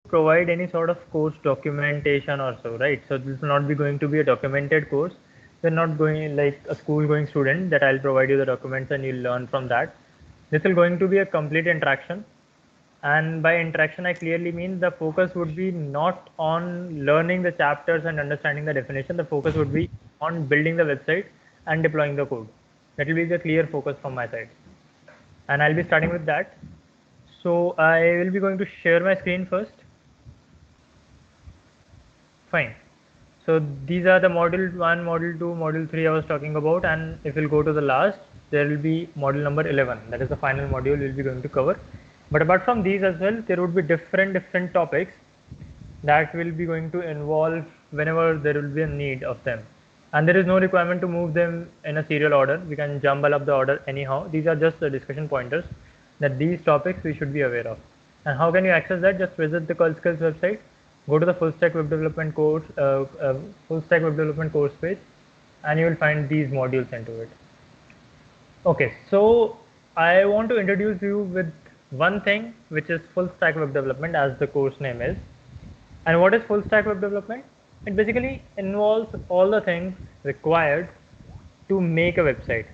provide any sort of course documentation or so, right? So this will not be going to be a documented course. We're not going like a school going student that I'll provide you the documents and you'll learn from that. This is going to be a complete interaction. And by interaction, I clearly mean the focus would be not on learning the chapters and understanding the definition. The focus would be on building the website and deploying the code. That will be the clear focus from my side. And I'll be starting with that. So I will be going to share my screen first. Fine. So these are the module 1, module 2, module 3 I was talking about, and if we'll go to the last, there will be module number 11. That is the final module we'll be going to cover. But apart from these as well, there would be different topics that will be going to involve whenever there will be a need of them. And there is no requirement to move them in a serial order. We can jumble up the order anyhow. These are just the discussion pointers that these topics we should be aware of. And how can you access that? Just visit the CurlSkills website, go to the full stack web development course page, and you will find these modules into it. Okay, so I want to introduce you with one thing, which is full stack web development, as the course name is. And what is full stack web development? It basically involves all the things required to make a website.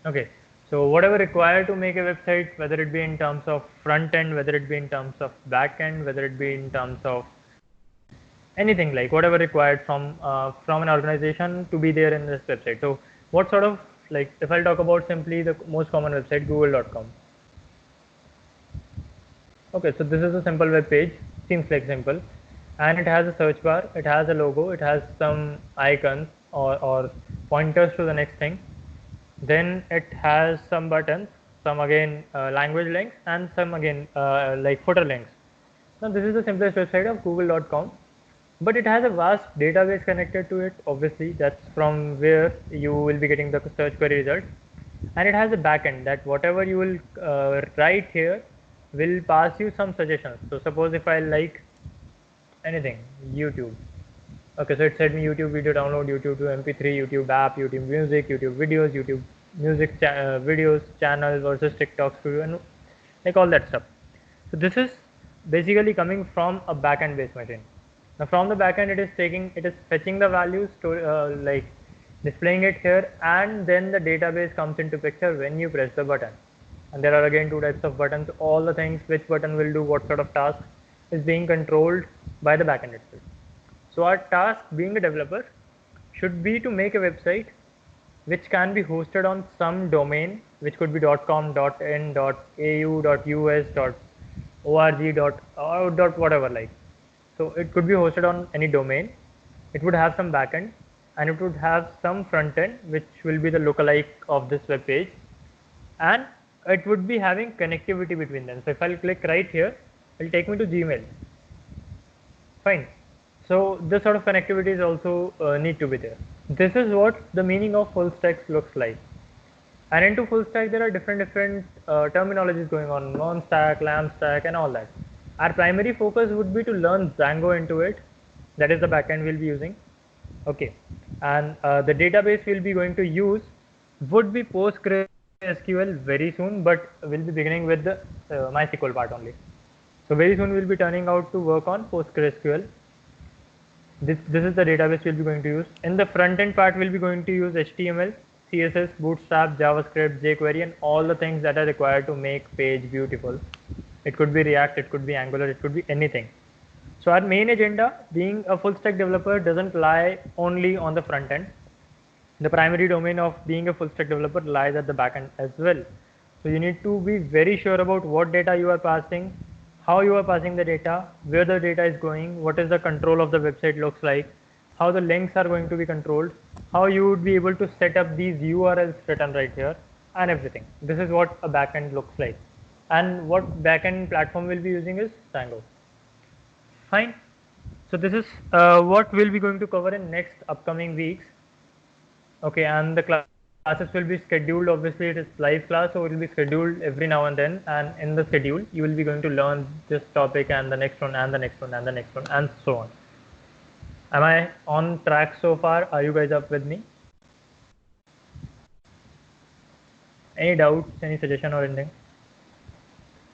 Okay, so whatever required to make a website, whether it be in terms of front end, whether it be in terms of back end, whether it be in terms of anything, like whatever required from an organization to be there in this website. So what sort of, like, if I'll talk about simply the most common website, google.com. Okay, so this is a simple web page, seems like simple, and it has a search bar, it has a logo, it has some icons or pointers to the next thing. Then it has some buttons, some again language links, and some again like footer links. Now this is the simplest website of google.com, but it has a vast database connected to it. Obviously, that's from where you will be getting the search query results, and it has a backend that whatever you will write here will pass you some suggestions. So suppose if I like anything, YouTube. Okay, so it said me YouTube video download, YouTube to MP3, YouTube app, YouTube music, YouTube videos, YouTube music videos, channel versus TikTok studio, and like all that stuff. So this is basically coming from a backend based machine. Now from the backend, it is fetching the values to like displaying it here, and then the database comes into picture when you press the button. And there are again two types of buttons. All the things which button will do what sort of task is being controlled by the backend itself. So our task being a developer should be to make a website which can be hosted on some domain, which could be .com, .in, .au, .us, .org, whatever like. So it could be hosted on any domain. It would have some backend, and it would have some front end, which will be the lookalike of this web page, and it would be having connectivity between them. So if I'll click right here, it'll take me to Gmail. Fine. So this sort of connectivity is also need to be there. This is what the meaning of full stack looks like. And into full stack, there are different terminologies going on: non stack, lamb stack, and all that. Our primary focus would be to learn Django into it. That is the backend we'll be using. Okay, and the database we'll be going to use would be PostgreSQL very soon, but we'll be beginning with the MySQL part only. So very soon we'll be turning out to work on PostgreSQL. This is the database we'll be going to use. In the front end part, we'll be going to use HTML, CSS, Bootstrap, JavaScript, jQuery, and all the things that are required to make page beautiful. It could be React, it could be Angular, it could be anything. So our main agenda, being a full stack developer, doesn't lie only on the front end. The primary domain of being a full stack developer lies at the back end as well. So you need to be very sure about what data you are passing, how you are passing the data, where the data is going, what is the control of the website looks like, how the links are going to be controlled, how you would be able to set up these URLs written right here, and everything. This is what a backend looks like. And what backend platform we'll be using is Django. Fine. So this is what we'll be going to cover in next upcoming weeks. Okay, and the classes will be scheduled. Obviously, it is live class, so it will be scheduled every now and then. And in the schedule, you will be going to learn this topic and the next one and the next one and the next one and so on. Am I on track so far? Are you guys up with me? Any doubts, any suggestion or anything?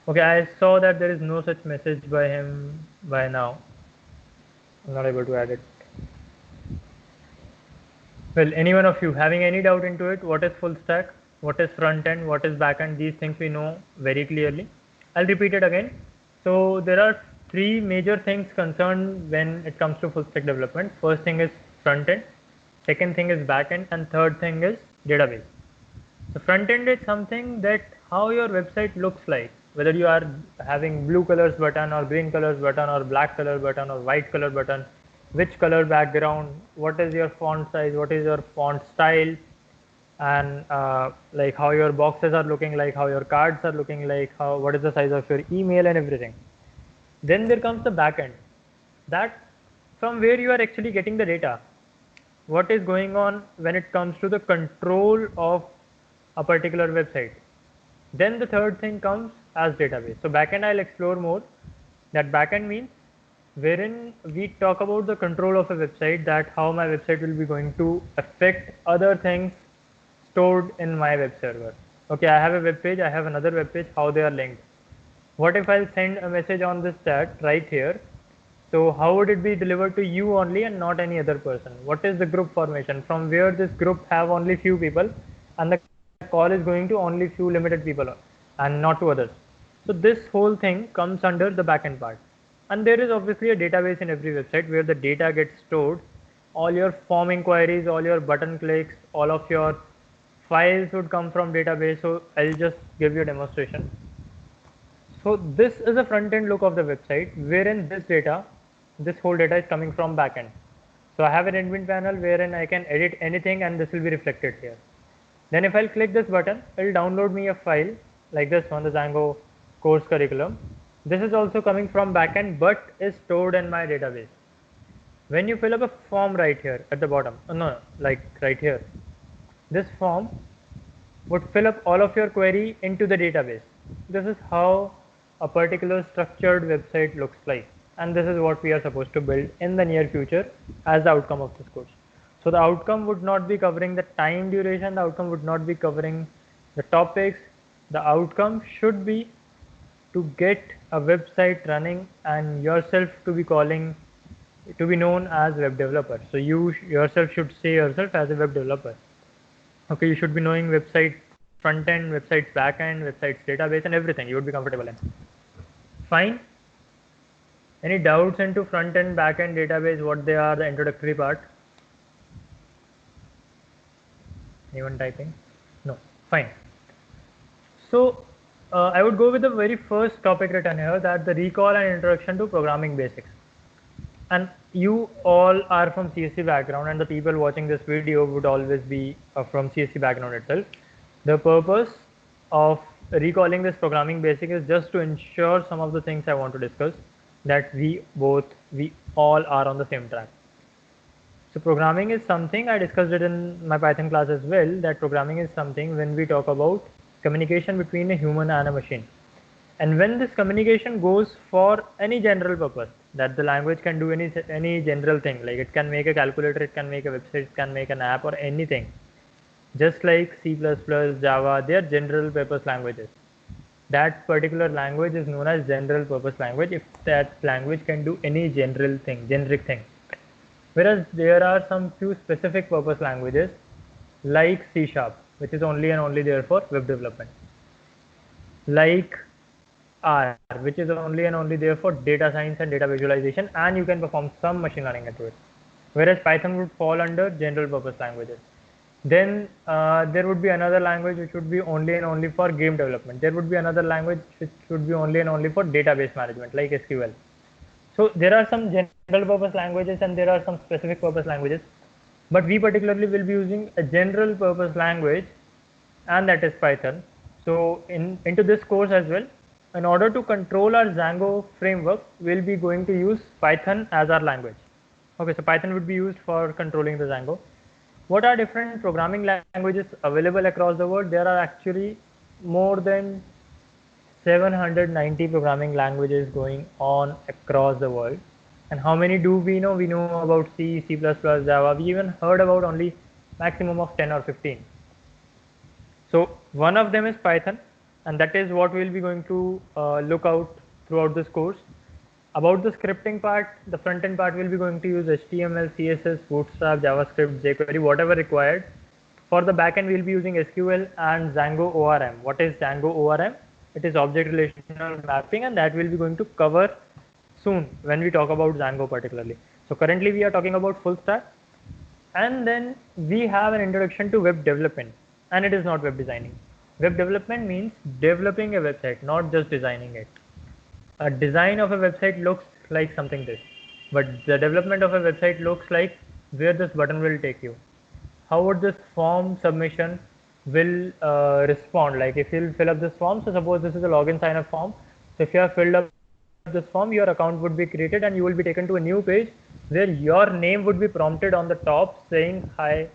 Okay, I saw that there is no such message by him by now. I'm not able to add it. Well, any one of you having any doubt into it, what is full stack, what is front end, what is back end, these things we know very clearly. I'll repeat it again. So there are three major things concerned when it comes to full stack development. First thing is front end, second thing is back end, and third thing is database. The front end is something that how your website looks like, whether you are having blue colors button or green colors button or black color button or white color button, which color background, what is your font size, what is your font style, and like how your boxes are looking like, how your cards are looking like, how what is the size of your email and everything. Then there comes the backend, that from where you are actually getting the data, what is going on when it comes to the control of a particular website. Then the third thing comes as database. So backend I'll explore more. That backend means wherein we talk about the control of a website, that how my website will be going to affect other things stored in my web server. Okay, I have a web page, I have another web page, how they are linked. What if I'll send a message on this chat right here? So how would it be delivered to you only and not any other person? What is the group formation? From where this group have only few people and the call is going to only few limited people and not to others. So this whole thing comes under the backend part. And there is obviously a database in every website where the data gets stored. All your form inquiries, all your button clicks, all of your files would come from database. So I'll just give you a demonstration. So this is a front end look of the website wherein this whole data is coming from backend. So I have an admin panel wherein I can edit anything and this will be reflected here. Then if I'll click this button, it will download me a file like this one, the Django course curriculum. This is also coming from backend but is stored in my database. When you fill up a form right here at the bottom, no, like right here, this form would fill up all of your query into the database. This is how a particular structured website looks like, and this is what we are supposed to build in the near future as the outcome of this course. So the outcome would not be covering the time duration, the outcome would not be covering the topics, the outcome should be to get a website running and yourself to be calling, to be known as web developer. So you yourself should say yourself as a web developer. Okay, you should be knowing website front end, websites back end, websites database, and everything you would be comfortable in. Fine. Any doubts into front end, back end, database, what they are, the introductory part? Anyone typing? No. Fine. So I would go with the very first topic written here, that the recall and introduction to programming basics. And you all are from CSC background, and the people watching this video would always be from CSC background itself. The purpose of recalling this programming basic is just to ensure some of the things I want to discuss, that we all are on the same track. So programming is something, I discussed it in my Python class as well, that programming is something when we talk about communication between a human and a machine. And when this communication goes for any general purpose, that the language can do any general thing, like it can make a calculator, it can make a website, it can make an app or anything. Just like C++, Java, they are general purpose languages. That particular language is known as general purpose language if that language can do any general thing, generic thing. Whereas there are some few specific purpose languages like C#, which is only and only there for web development. Like R, which is only and only there for data science and data visualization, and you can perform some machine learning into it. Whereas Python would fall under general purpose languages. Then there would be another language which would be only and only for game development. There would be another language which would be only and only for database management, like SQL. So there are some general purpose languages and there are some specific purpose languages, but we particularly will be using a general purpose language, and that is Python. So into this course as well, in order to control our Django framework, we'll be going to use Python as our language. Okay, so Python would be used for controlling the Django. What are different programming languages available across the world? There are actually more than 790 programming languages going on across the world. And how many do we know? We know about C, C++, Java. We even heard about only maximum of 10 or 15. So one of them is Python. and that is what we'll be going to look out throughout this course. About the scripting part, the front end part, we'll be going to use HTML, CSS, Bootstrap, JavaScript, jQuery, whatever required. For the backend, we'll be using SQL and Django ORM. What is Django ORM? It is object relational mapping, and that we'll be going to cover soon when we talk about Django particularly. So currently we are talking about full stack, and then we have an introduction to web development, and it is not web designing. Web development means developing a website, not just designing it. A design of a website looks like something this, but the development of a website looks like where this button will take you. How would this form submission will respond? Like if you'll fill up this form, so suppose this is a login sign up form. So if you have filled up this form, your account would be created and you will be taken to a new page where your name would be prompted on the top saying hi,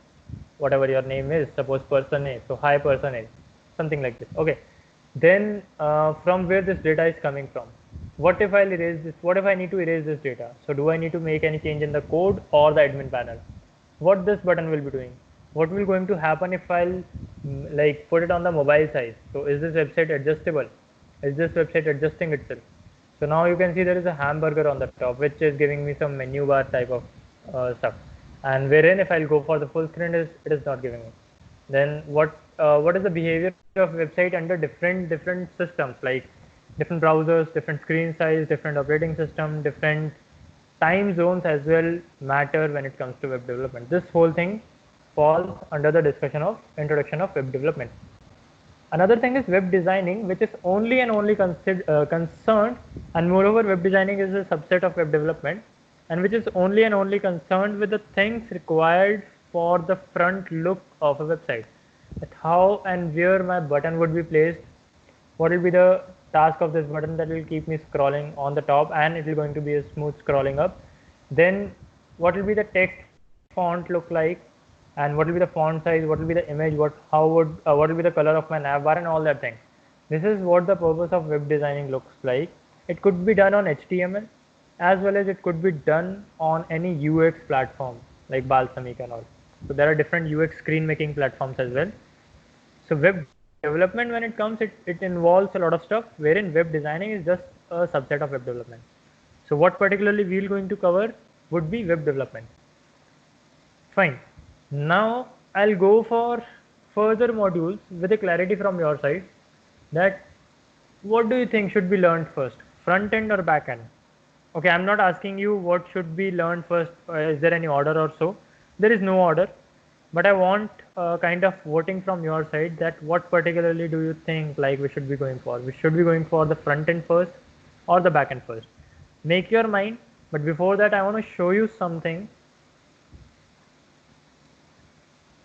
whatever your name is, suppose person A, so hi person A, something like this. Okay, then from where this data is coming from? What if I'll erase this? What if I need to erase this data? So do I need to make any change in the code or the admin panel? What this button will be doing? What will going to happen if I'll like put it on the mobile size? So is this website adjustable? Is this website adjusting itself? So now you can see there is a hamburger on the top, which is giving me some menu bar type of stuff, and wherein if I'll go for the full screen, it is not giving me. Then what is the behavior of website under different systems, like different browsers, different screen size, different operating system, different time zones as well matter when it comes to web development. This whole thing falls under the discussion of introduction of web development. Another thing is web designing, which is only and only concerned, and moreover web designing is a subset of web development, and which is only and only concerned with the things required for the front look of a website. That how and where my button would be placed, what will be the task of this button that will keep me scrolling on the top, and it will going to be a smooth scrolling up. Then what will be the text font look like, and what will be the font size, what will be the image, what will be the color of my nav bar, and all that thing. This is what the purpose of web designing looks like. It could be done on HTML as well as it could be done on any UX platform like Balsamiq and all. So there are different UX screen making platforms as well. So web development, when it comes, it involves a lot of stuff, wherein web designing is just a subset of web development. So what particularly we are going to cover would be web development. Fine. Now I'll go for further modules with a clarity from your side, that what do you think should be learned first, front end or back end? Okay, I'm not asking you what should be learned first, is there any order or so? There is no order, but I want kind of voting from your side, that what particularly do you think like we should be going for? We should be going for the front end first or the back end first? Make your mind, but before that I want to show you something.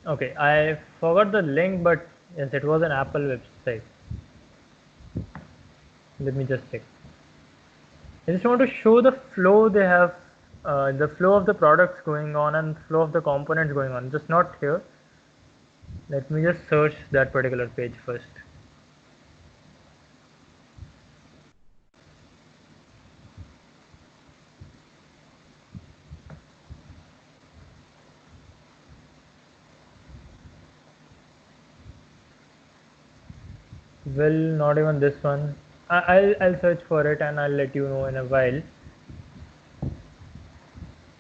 Okay, I forgot the link, but yes, it was an Apple website. Let me just check. I just want to show the flow they have, the flow of the products going on and flow of the components going on, just not here. Let me just search that particular page first. Well, not even this one. I'll search for it and I'll let you know in a while.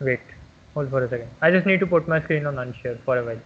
Wait, hold for a second. I just need to put my screen on unshare for a while.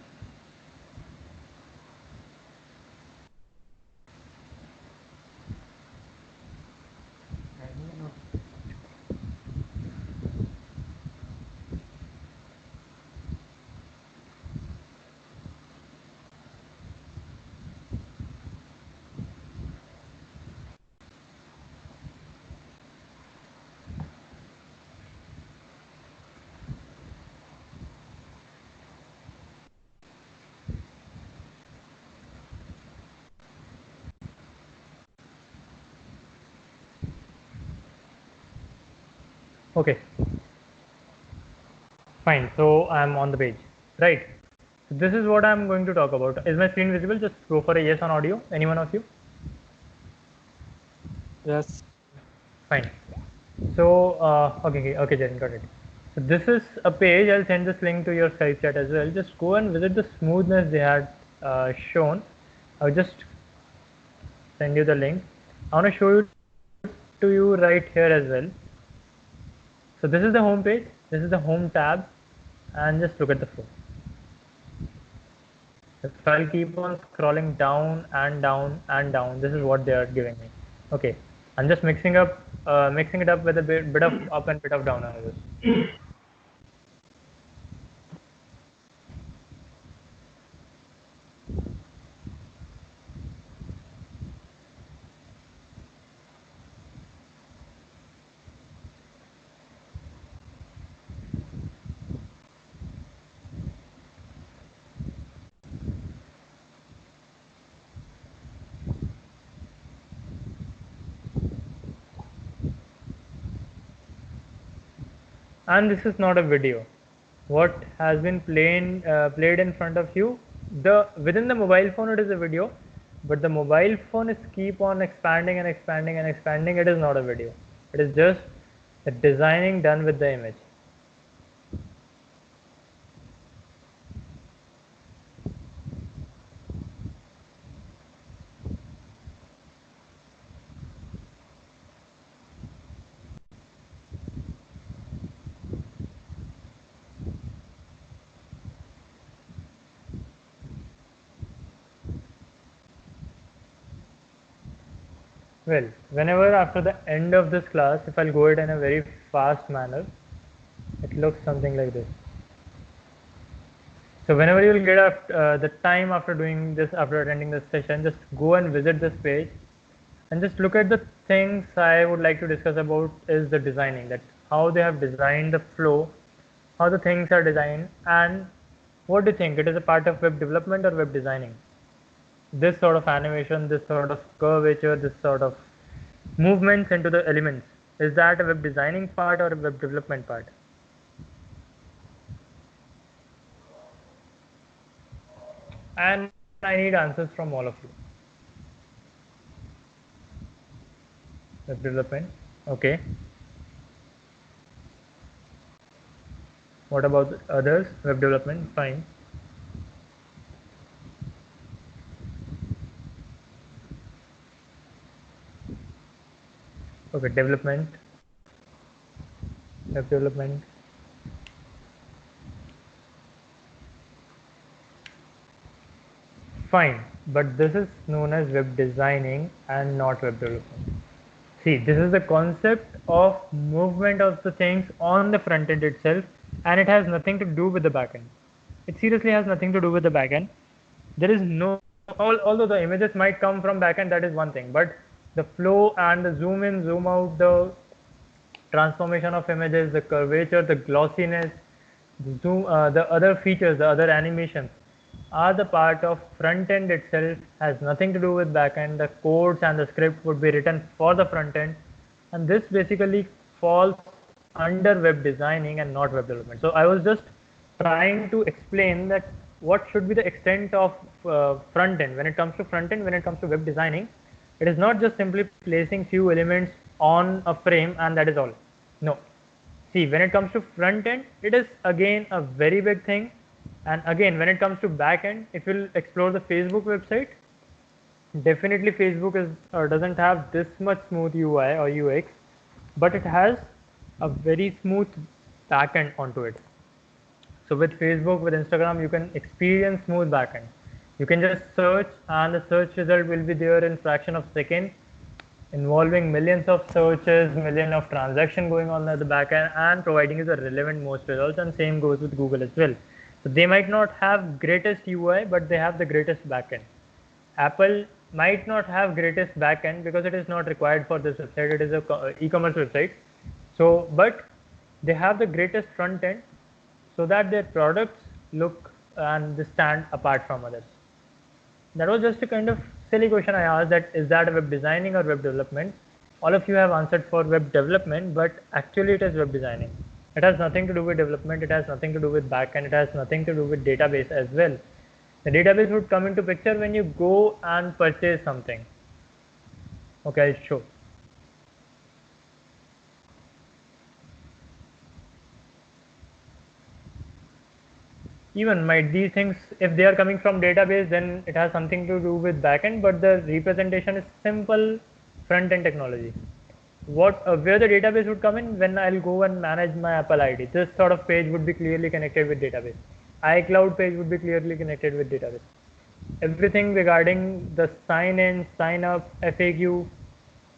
Okay, fine. So I'm on the page, right? So this is what I'm going to talk about. Is my screen visible? Just go for a yes on audio. Any one of you? Yes. Fine. So okay, Jaren, got it. So this is a page. I'll send this link to your Skype chat as well. Just go and visit the smoothness they had shown. I'll just send you the link. I want to show you to you right here as well. So this is the home page, this is the home tab, and just look at the flow. If I'll keep on scrolling down and down and down, this is what they are giving me. Okay, I'm just mixing it up with a bit of up and bit of down on this. And this is not a video. What has been played in front of you, the within the mobile phone it is a video, but the mobile phone is keep on expanding and expanding and expanding. It is not a video. It is just the designing done with the image. Well, whenever after the end of this class, if I'll go it in a very fast manner, it looks something like this. So whenever you will get the time after doing this, after attending this session, just go and visit this page and just look at the things I would like to discuss about is the designing, that how they have designed the flow, how the things are designed, and what do you think? It is a part of web development or web designing? This sort of animation, this sort of curvature, this sort of movements into the elements, is that a web designing part or a web development part? And I need answers from all of you. Web development, okay. What about others? Web development, fine. Okay, development, web development. Fine, but this is known as web designing and not web development. See, this is the concept of movement of the things on the front end itself, and it has nothing to do with the backend. It seriously has nothing to do with the backend. There is no, although the images might come from backend, that is one thing, but the flow and the zoom in, zoom out, the transformation of images, the curvature, the glossiness, the zoom, the other features, the other animations are the part of front end itself, has nothing to do with back end. The codes and the script would be written for the front end, and this basically falls under web designing and not web development. So I was just trying to explain that what should be the extent of front end when it comes to front end, when it comes to web designing. It is not just simply placing few elements on a frame and that is all. No. See, when it comes to front end, it is again a very big thing. And again, when it comes to back end, if you'll explore the Facebook website, definitely Facebook is doesn't have this much smooth UI or UX, but it has a very smooth backend onto it. So with Facebook, with Instagram, you can experience smooth backend. You can just search and the search result will be there in fraction of second, involving millions of searches, million of transaction going on at the backend and providing you the relevant most results, and same goes with Google as well. So they might not have greatest UI, but they have the greatest backend. Apple might not have greatest backend because it is not required for this website. It is a e-commerce website. So, but they have the greatest front end so that their products look and they stand apart from others. That was just a kind of silly question I asked, that is that web designing or web development? All of you have answered for web development, but actually it is web designing. It has nothing to do with development, it has nothing to do with backend, it has nothing to do with database as well. The database would come into picture when you go and purchase something. Okay, I'll show. even might these things, if they are coming from database, then it has something to do with backend, but the representation is simple front end technology. What where the database would come in, when I'll go and manage my Apple ID, this sort of page would be clearly connected with database. iCloud page would be clearly connected with database. Everything regarding the sign in, sign up, FAQ,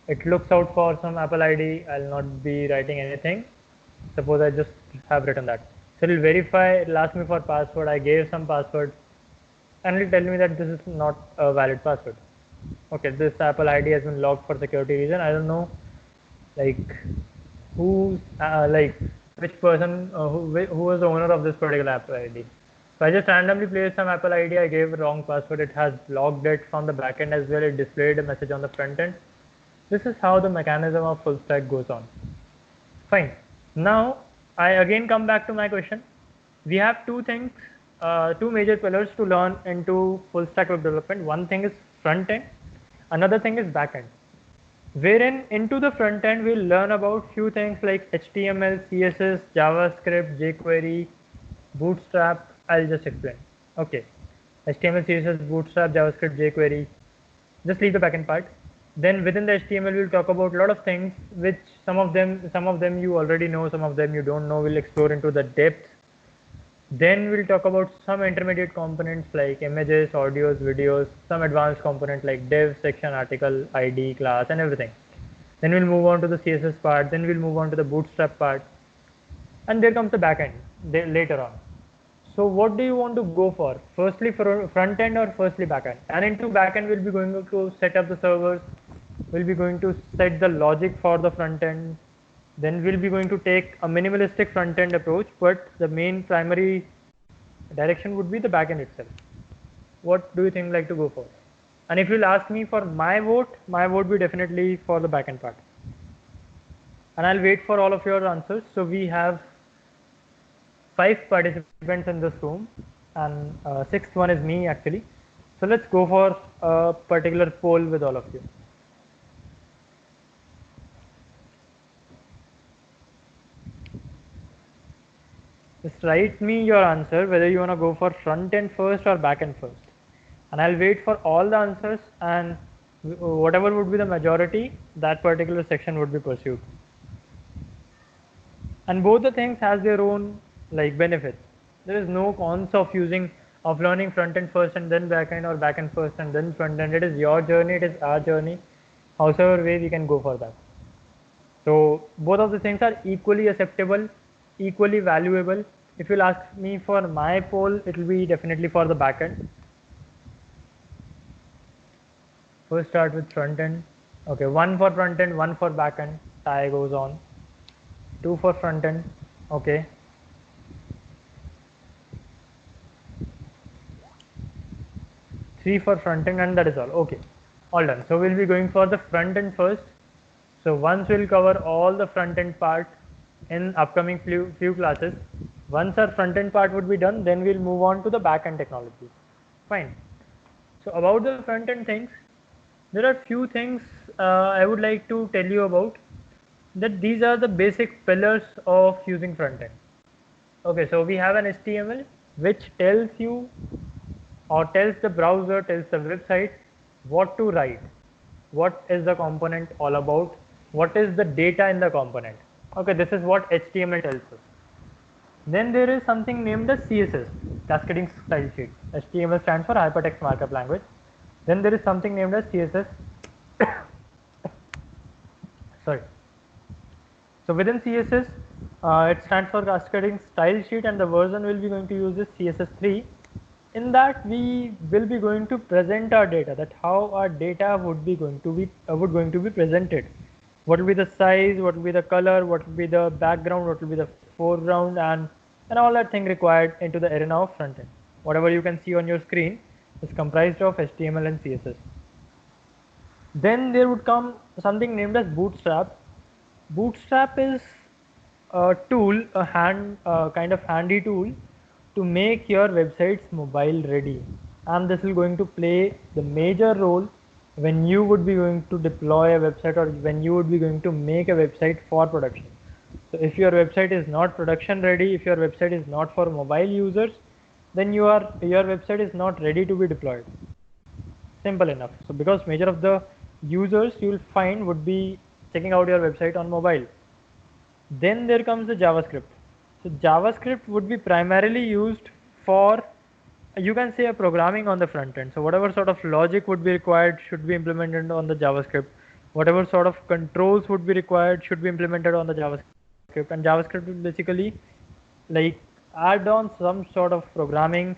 it looks out for some Apple ID. I'll not be writing anything. Suppose I just have written that. So it will verify, it will ask me for password. I gave some password and it will tell me that this is not a valid password. Okay, this Apple ID has been locked for security reason. I don't know like who like which person who was the owner of this particular Apple ID. So I just randomly placed some Apple ID. I gave a wrong password. It has logged it from the backend as well. It displayed a message on the front end. This is how the mechanism of full stack goes on. Fine. Now I again come back to my question. We have two things, two major pillars to learn into full stack web development. One thing is front end, another thing is back end. Wherein into the front end we'll learn about few things like HTML, CSS, JavaScript, jQuery, Bootstrap. I'll just explain. Okay, HTML, CSS, Bootstrap, JavaScript, jQuery. Just leave the backend part. Then within the HTML we'll talk about a lot of things which some of them you already know, some of them you don't know. We'll explore into the depth. Then we'll talk about some intermediate components like images, audios, videos, some advanced component like div, section, article, ID, class, and everything. Then we'll move on to the CSS part. Then we'll move on to the Bootstrap part. And there comes the backend later on. So what do you want to go for? Firstly front end or firstly backend? And into backend we'll be going to set up the servers. We'll be going to set the logic for the front end. Then we'll be going to take a minimalistic front end approach, but the main primary direction would be the backend itself. What do you think like to go for? And if you'll ask me for my vote will be definitely for the backend part. And I'll wait for all of your answers. So we have 5 participants in this room and 6th one is me actually. So let's go for a particular poll with all of you. Just write me your answer whether you want to go for front end first or back end first. And I'll wait for all the answers, and whatever would be the majority, that particular section would be pursued. And both the things has their own like benefits. There is no cons of learning front end first and then back end, or back end first and then front end. It is your journey, it is our journey. However way we can go for that. So both of the things are equally acceptable, equally valuable. If you'll ask me for my poll, it will be definitely for the back end. First start with front end. Okay, 1 for front end, 1 for back end. Tie goes on. 2 for front end. Okay. 3 for front end, and that is all. Okay, all done. So we'll be going for the front end first. So once we'll cover all the front end part in upcoming few classes. Once our front end part would be done, then we'll move on to the back end technology. Fine. So about the front end things, there are few things I would like to tell you about. That these are the basic pillars of using front end. Okay, so we have an HTML which tells you, or tells the browser, tells the website what to write, what is the component all about, what is the data in the component. Okay, this is what HTML tells us. Then there is something named as CSS, cascading style sheet. HTML stands for hypertext markup language. Then there is something named as CSS. Sorry. So within CSS, it stands for cascading style sheet, and the version will be going to use is CSS3. In that we will be going to present our data, that how our data would going to be presented. What will be the size, what will be the color, what will be the background, what will be the foreground, and all that thing required into the arena of front end. Whatever you can see on your screen is comprised of HTML and CSS. Then there would come something named as Bootstrap. Bootstrap is a tool, a kind of handy tool to make your websites mobile ready, and this is going to play the major role when you would be going to deploy a website, or when you would be going to make a website for production. So if your website is not production ready, if your website is not for mobile users, then your website is not ready to be deployed. Simple enough. So because major of the users you will find would be checking out your website on mobile. Then there comes the JavaScript. So JavaScript would be primarily used for, you can say, a programming on the front end. So whatever sort of logic would be required should be implemented on the JavaScript. Whatever sort of controls would be required should be implemented on the JavaScript. And JavaScript will basically like add on some sort of programming,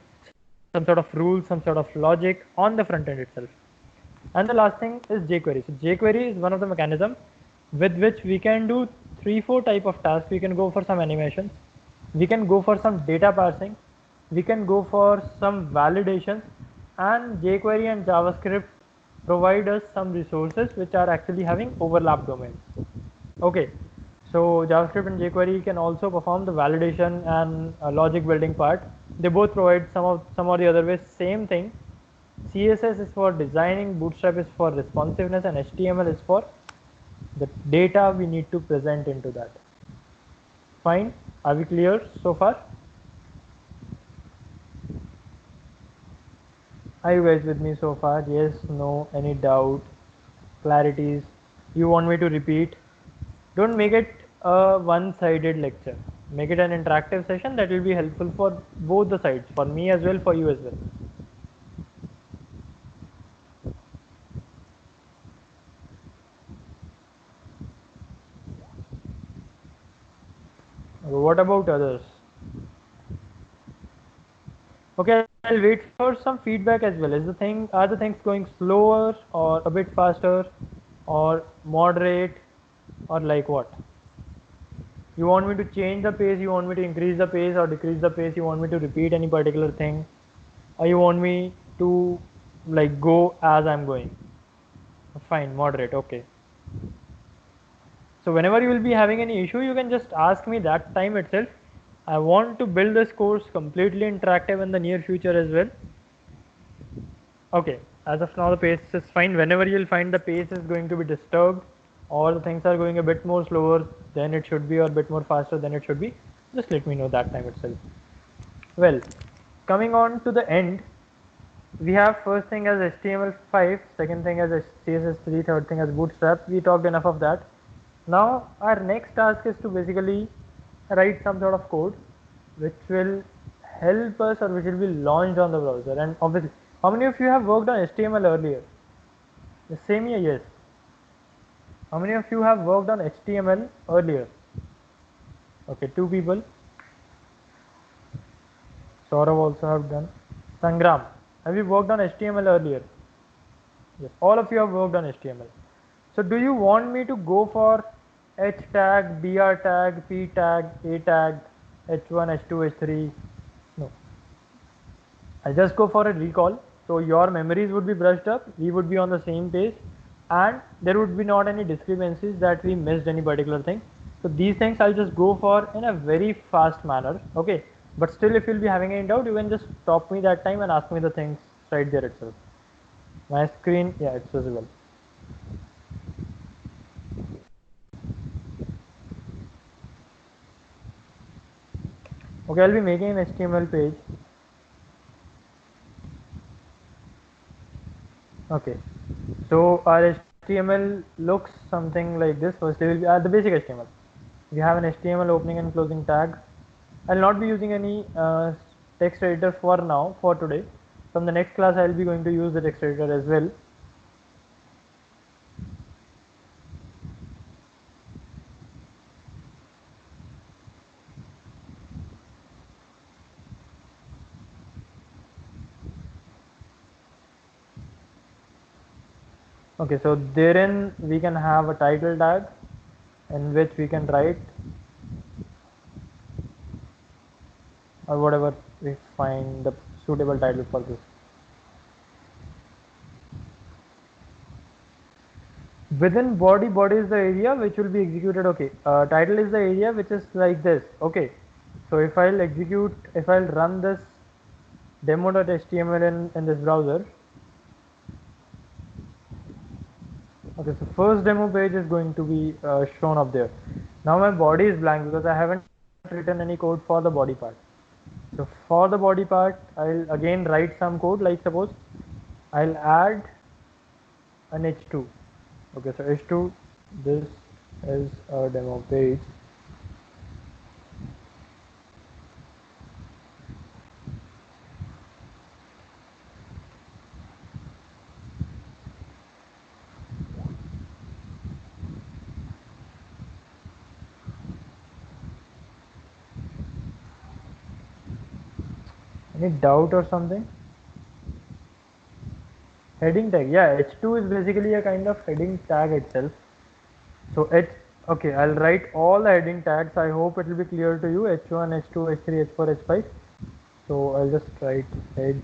some sort of rules, some sort of logic on the front end itself. And the last thing is jQuery. So jQuery is one of the mechanism with which we can do 3-4 type of tasks. We can go for some animations, we can go for some data parsing, we can go for some validations, and jQuery and JavaScript provide us some resources which are actually having overlap domains. Okay, so JavaScript and jQuery can also perform the validation and logic building part. They both provide some or the other way same thing. CSS is for designing, Bootstrap is for responsiveness, and HTML is for the data we need to present into that. Fine, are we clear so far? Are you guys with me so far? Yes, no, any doubt, clarities you want me to repeat? Don't make it a one-sided lecture. Make it an interactive session that will be helpful for both the sides, for me as well, for you as well. What about others? Okay, I'll wait for some feedback as well. Are the things going slower or a bit faster or moderate or like what? You want me to change the pace, you want me to increase the pace or decrease the pace, you want me to repeat any particular thing, or you want me to like go as I'm going? Fine, moderate, okay. So whenever you will be having any issue, you can just ask me that time itself. I want to build this course completely interactive in the near future as well. Okay, as of now the pace is fine. Whenever you'll find the pace is going to be disturbed or the things are going a bit more slower than it should be or a bit more faster than it should be, just let me know that time itself. Well, coming on to the end, we have first thing as HTML5, second thing as CSS3, third thing as Bootstrap. We talked enough of that. Now our next task is to basically write some sort of code which will help us or which will be launched on the browser. And obviously, how many of you have worked on HTML earlier? The same year, yes. How many of you have worked on HTML earlier? Okay, 2 people. Saurav also have done. Sangram, have you worked on HTML earlier? Yes, all of you have worked on HTML. So do you want me to go for H tag, BR tag, P tag, A tag, H1, H2, H3? No. I just go for a recall. So your memories would be brushed up, we would be on the same page, and there would be not any discrepancies that we missed any particular thing. So these things I'll just go for in a very fast manner. Okay. But still, if you'll be having any doubt, you can just stop me that time and ask me the things right there itself. My screen, yeah, it's visible. Okay, I'll be making an HTML page. Okay, so our HTML looks something like this. Firstly, will be the basic HTML. We have an HTML opening and closing tag. I'll not be using any text editor for now, for today. From the next class, I'll be going to use the text editor as well. Okay, so therein we can have a title tag in which we can write or whatever we find the suitable title for this. Within body is the area which will be executed. Okay, title is the area which is like this. Okay, so if I'll run this demo.html in this browser. Okay, so first demo page is going to be shown up there. Now my body is blank because I haven't written any code for the body part. So for the body part, I'll again write some code, like suppose I'll add an h2. Okay, so h2, this is a demo page. Any doubt or something? Heading tag, yeah, h2 is basically a kind of heading tag itself. So okay, I'll write all the heading tags. I hope it will be clear to you, h1, h2, h3, h4, h5. So I'll just write head.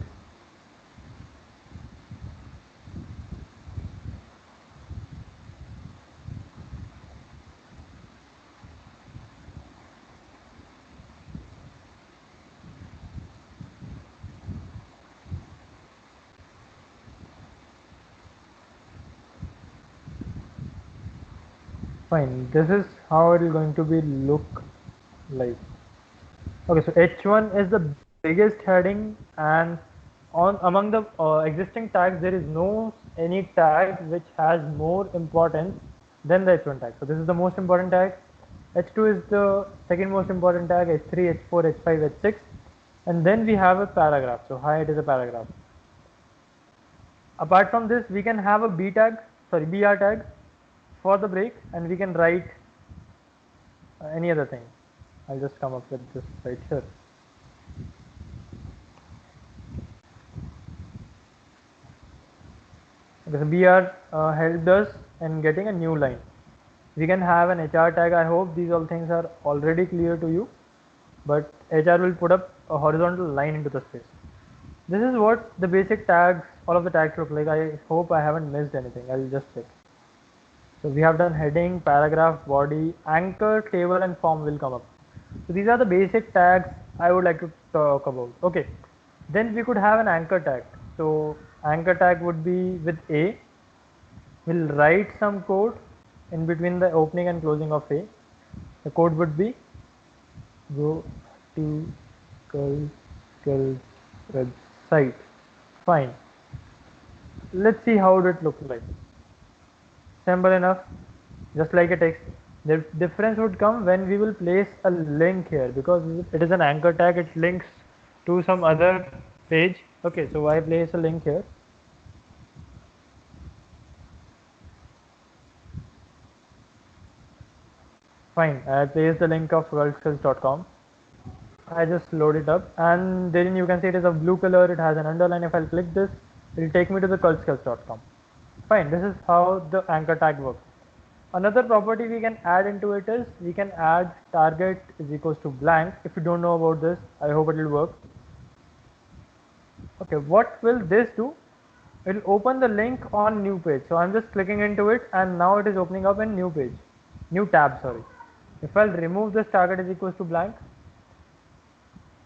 Fine, this is how it is going to be look like. Okay, so h1 is the biggest heading, and on among the existing tags there is no any tag which has more importance than the h1 tag. So this is the most important tag. h2 is the second most important tag, h3, h4, h5, h6, and then we have a paragraph. So height is a paragraph. Apart from this, we can have a br tag for the break, and we can write any other thing. I'll just come up with this right here. Okay, so BR helped us in getting a new line. We can have an HR tag. I hope these all things are already clear to you, but HR will put up a horizontal line into the space. This is what the basic tags, all of the tags look like. I hope I haven't missed anything. I'll just check. So we have done heading, paragraph, body, anchor, table, and form will come up. So these are the basic tags I would like to talk about. Okay, then we could have an anchor tag. So anchor tag would be with A. We'll write some code in between the opening and closing of A. The code would be go to Curl's website. Fine. Let's see how it looks like. Simple enough, just like a text. The difference would come when we will place a link here, because it is an anchor tag, it links to some other page. Okay, so I place a link here. Fine, I place the link of worldskills.com. I just load it up, and then you can see it is of blue color, it has an underline. If I'll click this, it will take me to the cultskills.com. Fine, this is how the anchor tag works. Another property we can add into it is we can add target is equals to blank. If you don't know about this, I hope it will work. Okay, what will this do? It will open the link on new page. So I'm just clicking into it, and now it is opening up in new page, new tab, sorry. If I'll remove this target is equals to blank,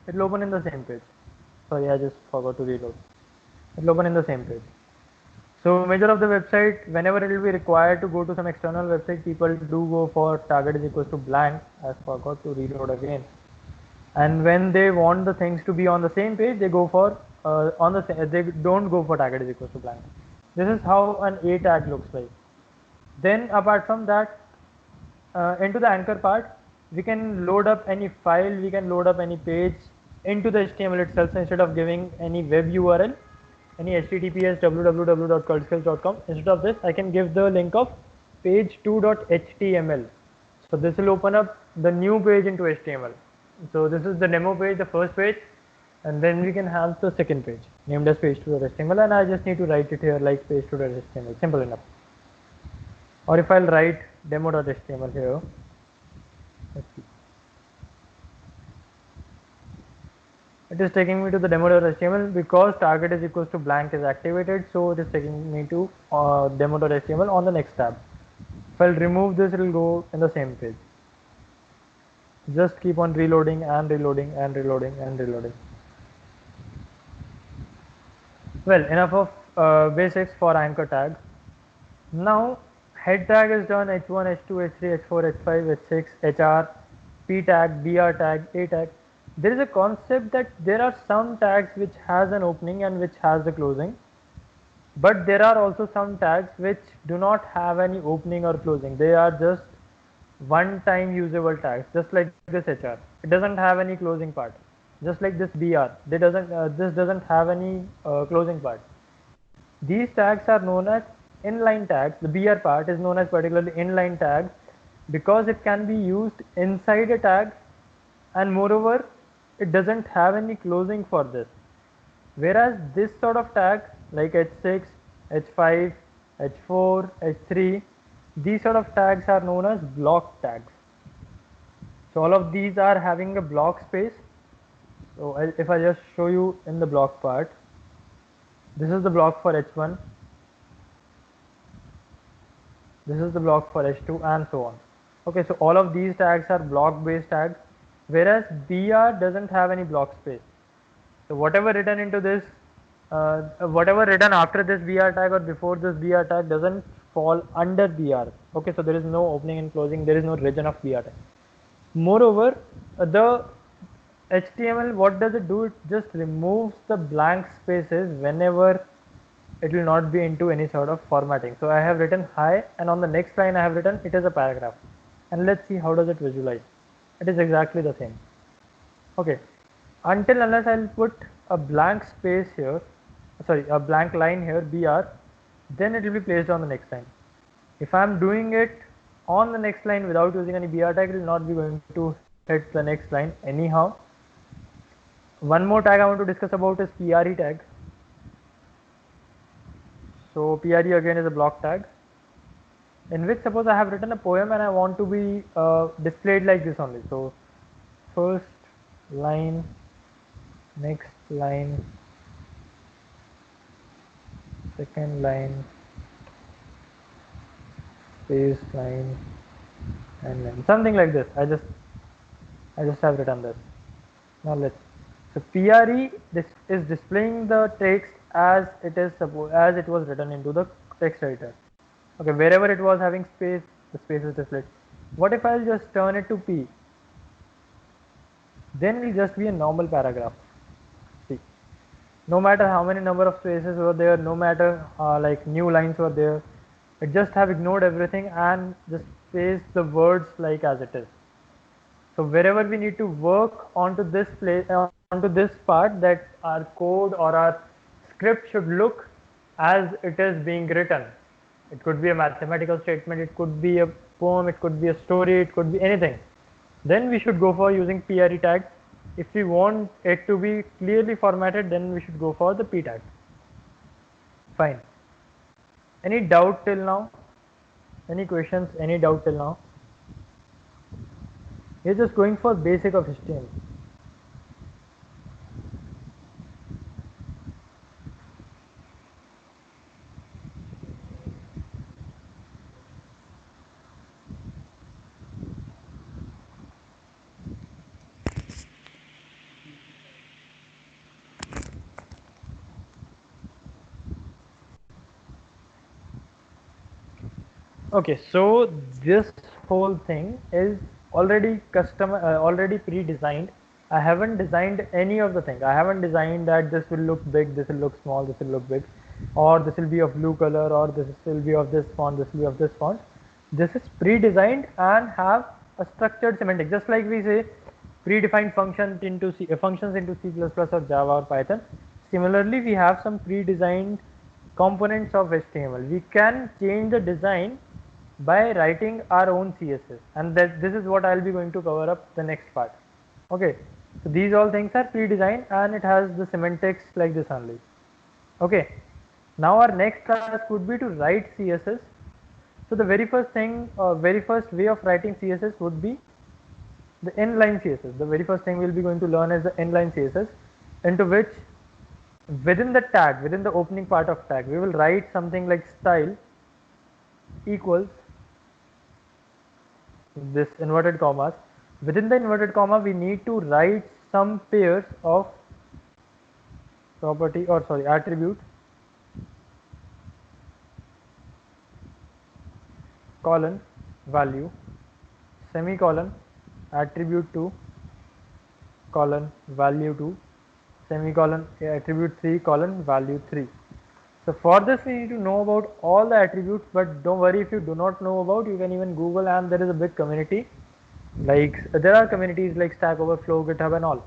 it will open in the same page. Sorry, I just forgot to reload. It will open in the same page. So major of the website, whenever it will be required to go to some external website, people do go for target is equals to blank. I forgot to reload again. And when they want the things to be on the same page, they go for they don't go for target is equals to blank. This is how an A tag looks like. Then apart from that, into the anchor part, we can load up any file, we can load up any page into the HTML itself. So instead of giving any web URL, any https www.cultskills.com, instead of this I can give the link of page2.html. so this will open up the new page into HTML. So this is the demo page, the first page, and then we can have the second page named as page2.html, and I just need to write it here like page2.html. Simple enough. Or if I'll write demo.html here, let's see. It is taking me to the demo.html because target is equals to blank is activated, so it is taking me to demo.html on the next tab. If I'll remove this, it will go in the same page. Just keep on reloading and reloading and reloading and reloading. Well, enough of basics for anchor tag. Now head tag is done, h1, h2, h3, h4, h5, h6, hr, p tag, br tag, a tag. there is a concept that there are some tags which has an opening and which has the closing, but there are also some tags which do not have any opening or closing. They are just one time usable tags, just like this HR. It doesn't have any closing part. Just like this BR, this doesn't have any closing part. These tags are known as inline tags. The BR part is known as particularly inline tags because it can be used inside a tag, and moreover it doesn't have any closing for this. Whereas this sort of tag like H6, H5, H4, H3, these sort of tags are known as block tags. So all of these are having a block space. So if I just show you in the block part, this is the block for H1, this is the block for H2, and so on. Okay, so all of these tags are block based tags, whereas BR doesn't have any block space. So whatever written into this, whatever written after this BR tag or before this BR tag doesn't fall under BR. Okay, so there is no opening and closing, there is no region of BR tag. Moreover, the HTML, what does it do? It just removes the blank spaces whenever it will not be into any sort of formatting. So I have written hi, and on the next line I have written it is a paragraph. And let's see how does it visualize. It is exactly the same. Okay, until unless I'll put a blank space here, sorry, a blank line here, BR, then it will be placed on the next line. If I'm doing it on the next line without using any BR tag, it will not be going to hit the next line anyhow. One more tag I want to discuss about is PRE tag. So PRE again is a block tag in which suppose I have written a poem and I want to be displayed like this only. So first line, next line, second line, space line, and then something like this. I just have written this. Now let's. So PRE, this is displaying the text as it was written into the text editor. Okay, wherever it was having space, the space is displayed. What if I'll just turn it to P? Then it will just be a normal paragraph. See, no matter how many number of spaces were there, no matter like new lines were there, it just have ignored everything and just placed the words like as it is. So wherever we need to work onto this place, onto this part, that our code or our script should look as it is being written. It could be a mathematical statement, it could be a poem, it could be a story, it could be anything. Then we should go for using PRE tag. If we want it to be clearly formatted, then we should go for the P tag. Fine. Any doubt till now? Any questions? Any doubt till now? We're just going for basic of HTML. Okay, so this whole thing is already already pre-designed. I haven't designed any of the thing. I haven't designed that this will look big, this will look small, this will look big, or this will be of blue color, or this will be of this font, this will be of this font. This is pre-designed and have a structured semantic, just like we say predefined functions into C++ or Java or Python. Similarly, we have some pre-designed components of HTML. We can change the design by writing our own CSS, and this is what I'll be going to cover up the next part. Okay, so these all things are pre-designed and it has the semantics like this only. Okay, now our next task would be to write CSS. So the very first thing, very first way of writing CSS would be the inline CSS. The very first thing we'll be going to learn is the inline CSS, into which within the tag, within the opening part of tag, we will write something like style equals this inverted commas. Within the inverted comma, we need to write some pairs of property, or sorry, attribute, colon, value, semicolon, attribute 2, colon value 2 semicolon attribute 3 colon value 3. So for this we need to know about all the attributes, but don't worry if you do not know about, you can even Google, and there is a big community. Like there are communities like Stack Overflow, GitHub and all.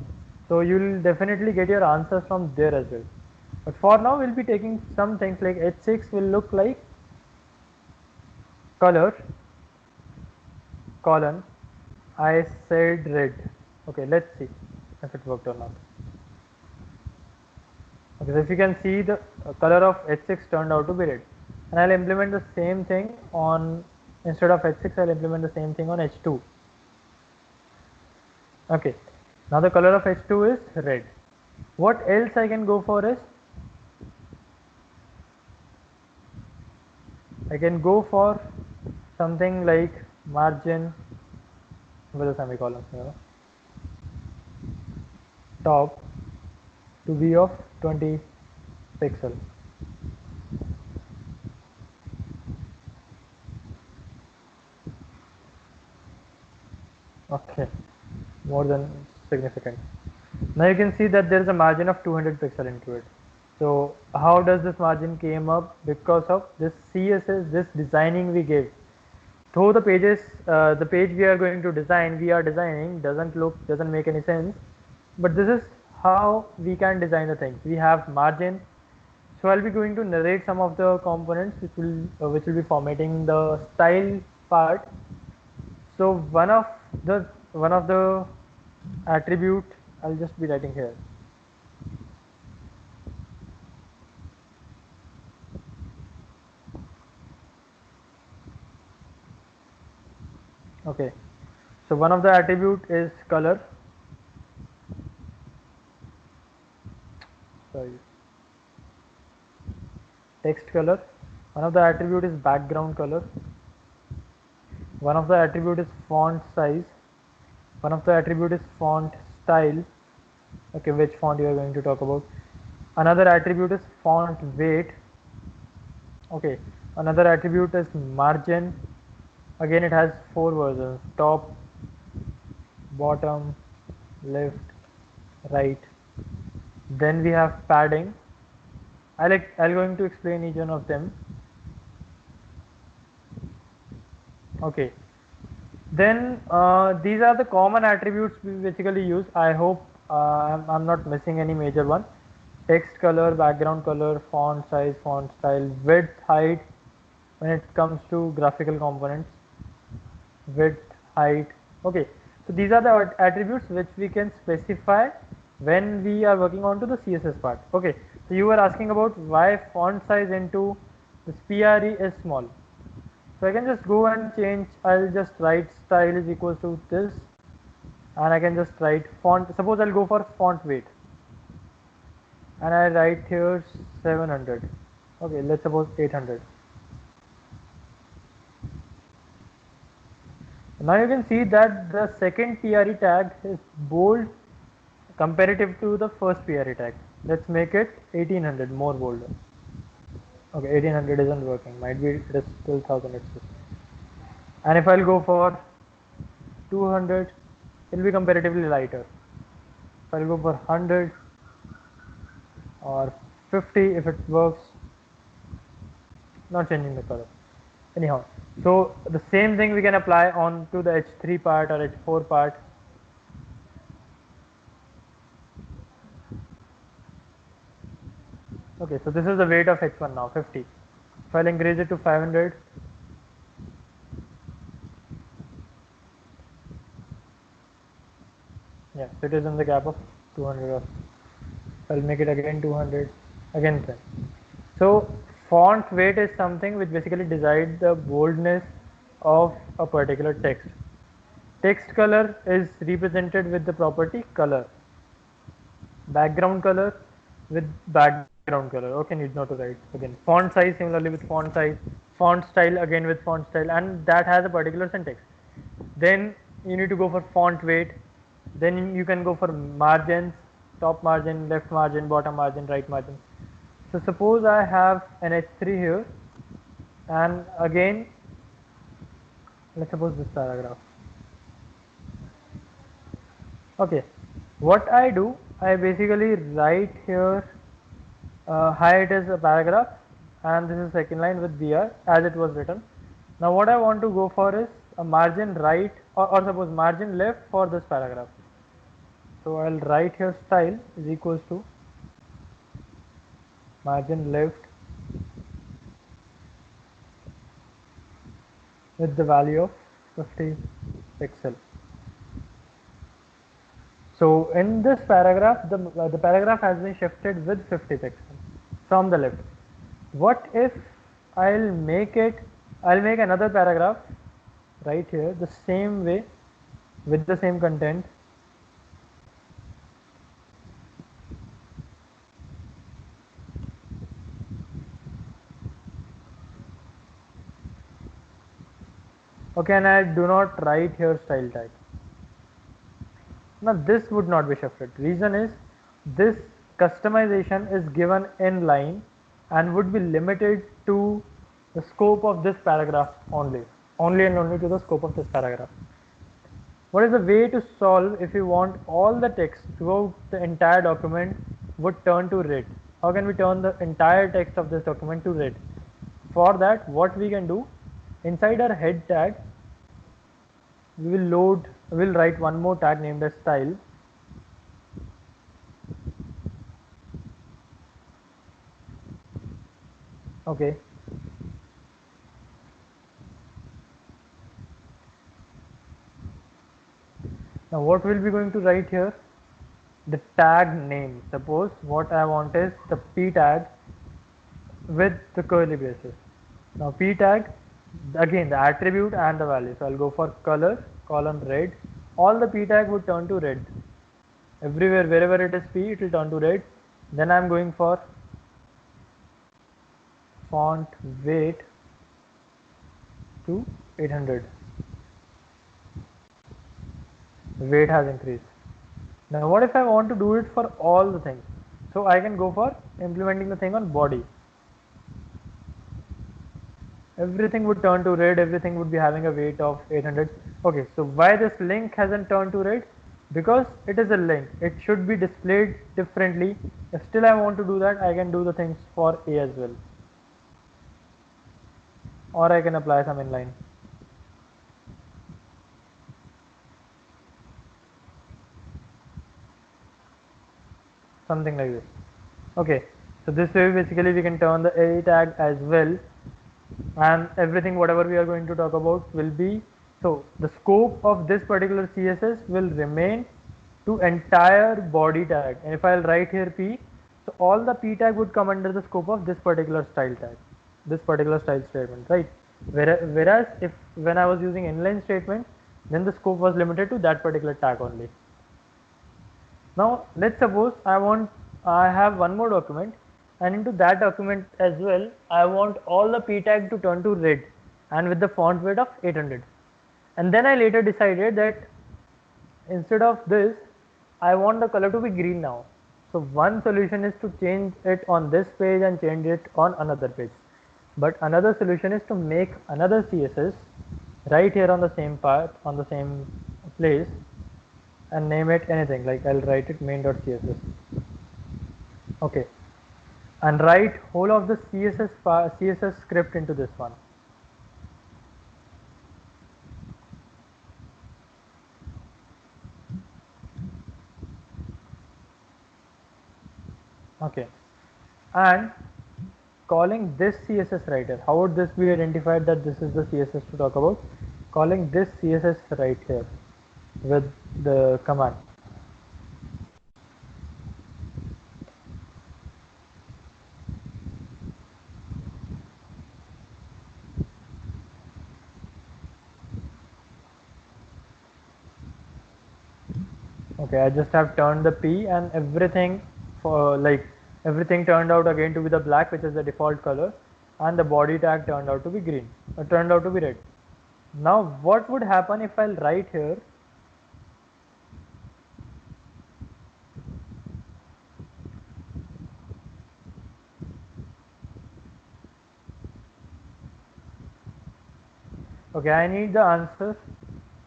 So you'll definitely get your answers from there as well. But for now we'll be taking some things like H6 will look like color colon I said red. Okay, let's see if it worked or not. Okay, so if you can see, the color of H6 turned out to be red, and I'll implement the same thing on, instead of H6 I'll implement the same thing on H2. Okay, now the color of H2 is red. What else I can go for is, I can go for something like margin with a semicolon, top to be of 20 pixel. Okay, more than significant. Now you can see that there is a margin of 200 pixel into it. So how does this margin came up? Because of this CSS, this designing we gave. Though the pages, the page we are going to design, we are designing doesn't make any sense, but this is how we can design the things. We have margin. So I'll be going to narrate some of the components which will be formatting the style part. So one of the attribute I'll just be writing here. Okay, so one of the attribute is color. Sorry, text color. One of the attribute is background color. One of the attribute is font size. One of the attribute is font style. Okay, which font you are going to talk about. Another attribute is font weight. Okay, another attribute is margin. Again, it has 4 versions: top, bottom, left, right. Then we have padding. I'll going to explain each one of them. Okay, then these are the common attributes we basically use. I hope I'm not missing any major one. Text color, background color, font size, font style, width, height. When it comes to graphical components, width, height. Okay, so these are the attributes which we can specify when we are working on to the CSS part. Okay, so you were asking about why font size into this PRE is small. So I can just go and change. I'll just write style is equals to this, and I can just write font. Suppose I'll go for font weight, and I write here 700. Okay, let's suppose 800. Now you can see that the second PRE tag is bold comparative to the first PRE tag. Let's make it 1800, more bolder. Okay, 1800 isn't working. Might be it is still 1000. And if I'll go for 200, it will be comparatively lighter. If I'll go for 100 or 50, if it works, not changing the color. Anyhow, so the same thing we can apply on to the H3 part or H4 part. Okay, so this is the weight of H1 now, 50. If I'll increase it to 500, yeah, so it is in the gap of 200. I'll make it again 200, again 10. So font weight is something which basically decides the boldness of a particular text. Text color is represented with the property color. Background color with background color. Okay, need not to write again. Font size similarly with font size. Font style again with font style, and that has a particular syntax. Then you need to go for font weight. Then you can go for margins, top margin, left margin, bottom margin, right margin. So suppose I have an H3 here, and again let's suppose this paragraph. Okay, What I do, I basically write here hi, it is a paragraph and this is second line with br as it was written. Now what I want to go for is a margin right, or suppose margin left for this paragraph. So I'll write here style is equals to margin left with the value of 50 pixel. So in this paragraph, the paragraph has been shifted with 50 pixels from the left. What if I'll make another paragraph right here the same way with the same content. Okay, and I do not write here style tag. Now this would not be shifted. Reason is this customization is given in line and would be limited to the scope of this paragraph only and only to the scope of this paragraph. What is the way to solve if you want all the text throughout the entire document would turn to red? How can we turn the entire text of this document to red? For that, what we can do, inside our head tag, we will write one more tag named as style. Okay. Now what we'll be going to write here? The tag name. Suppose what I want is the p tag with the curly braces. Now p tag, again the attribute and the value. So I'll go for color, column red. All the p tag would turn to red. Everywhere, wherever it is p, it will turn to red. Then I'm going for font weight to 800. Weight has increased. Now what if I want to do it for all the things? So I can go for implementing the thing on body. Everything would turn to red, everything would be having a weight of 800. Okay, so why this link hasn't turned to red? Because it is a link, it should be displayed differently. If still I want to do that, I can do the things for A as well, or I can apply some inline. Something like this. Okay, so this way basically we can turn the A tag as well, and everything whatever we are going to talk about will be, so the scope of this particular CSS will remain to entire body tag, and if I'll write here P, so all the P tag would come under the scope of this particular style tag, this particular style statement, right? Whereas if when I was using inline statement, then the scope was limited to that particular tag only. Now let's suppose I have one more document, and into that document as well I want all the p tag to turn to red and with the font weight of 800, and then I later decided that instead of this I want the color to be green now. So one solution is to change it on this page and change it on another page, but another solution is to make another CSS right here on the same part, on the same place, and name it anything, like I'll write it main.css. Okay, and write whole of the CSS script into this one. Okay, and calling this CSS writer, how would this be identified that this is the CSS to talk about? Calling this CSS right here with the command. Okay, I just have turned the P, and everything for everything turned out again to be the black, which is the default color, and the body tag turned out to be green, turned out to be red. Now what would happen if I'll write here okay, I need the answer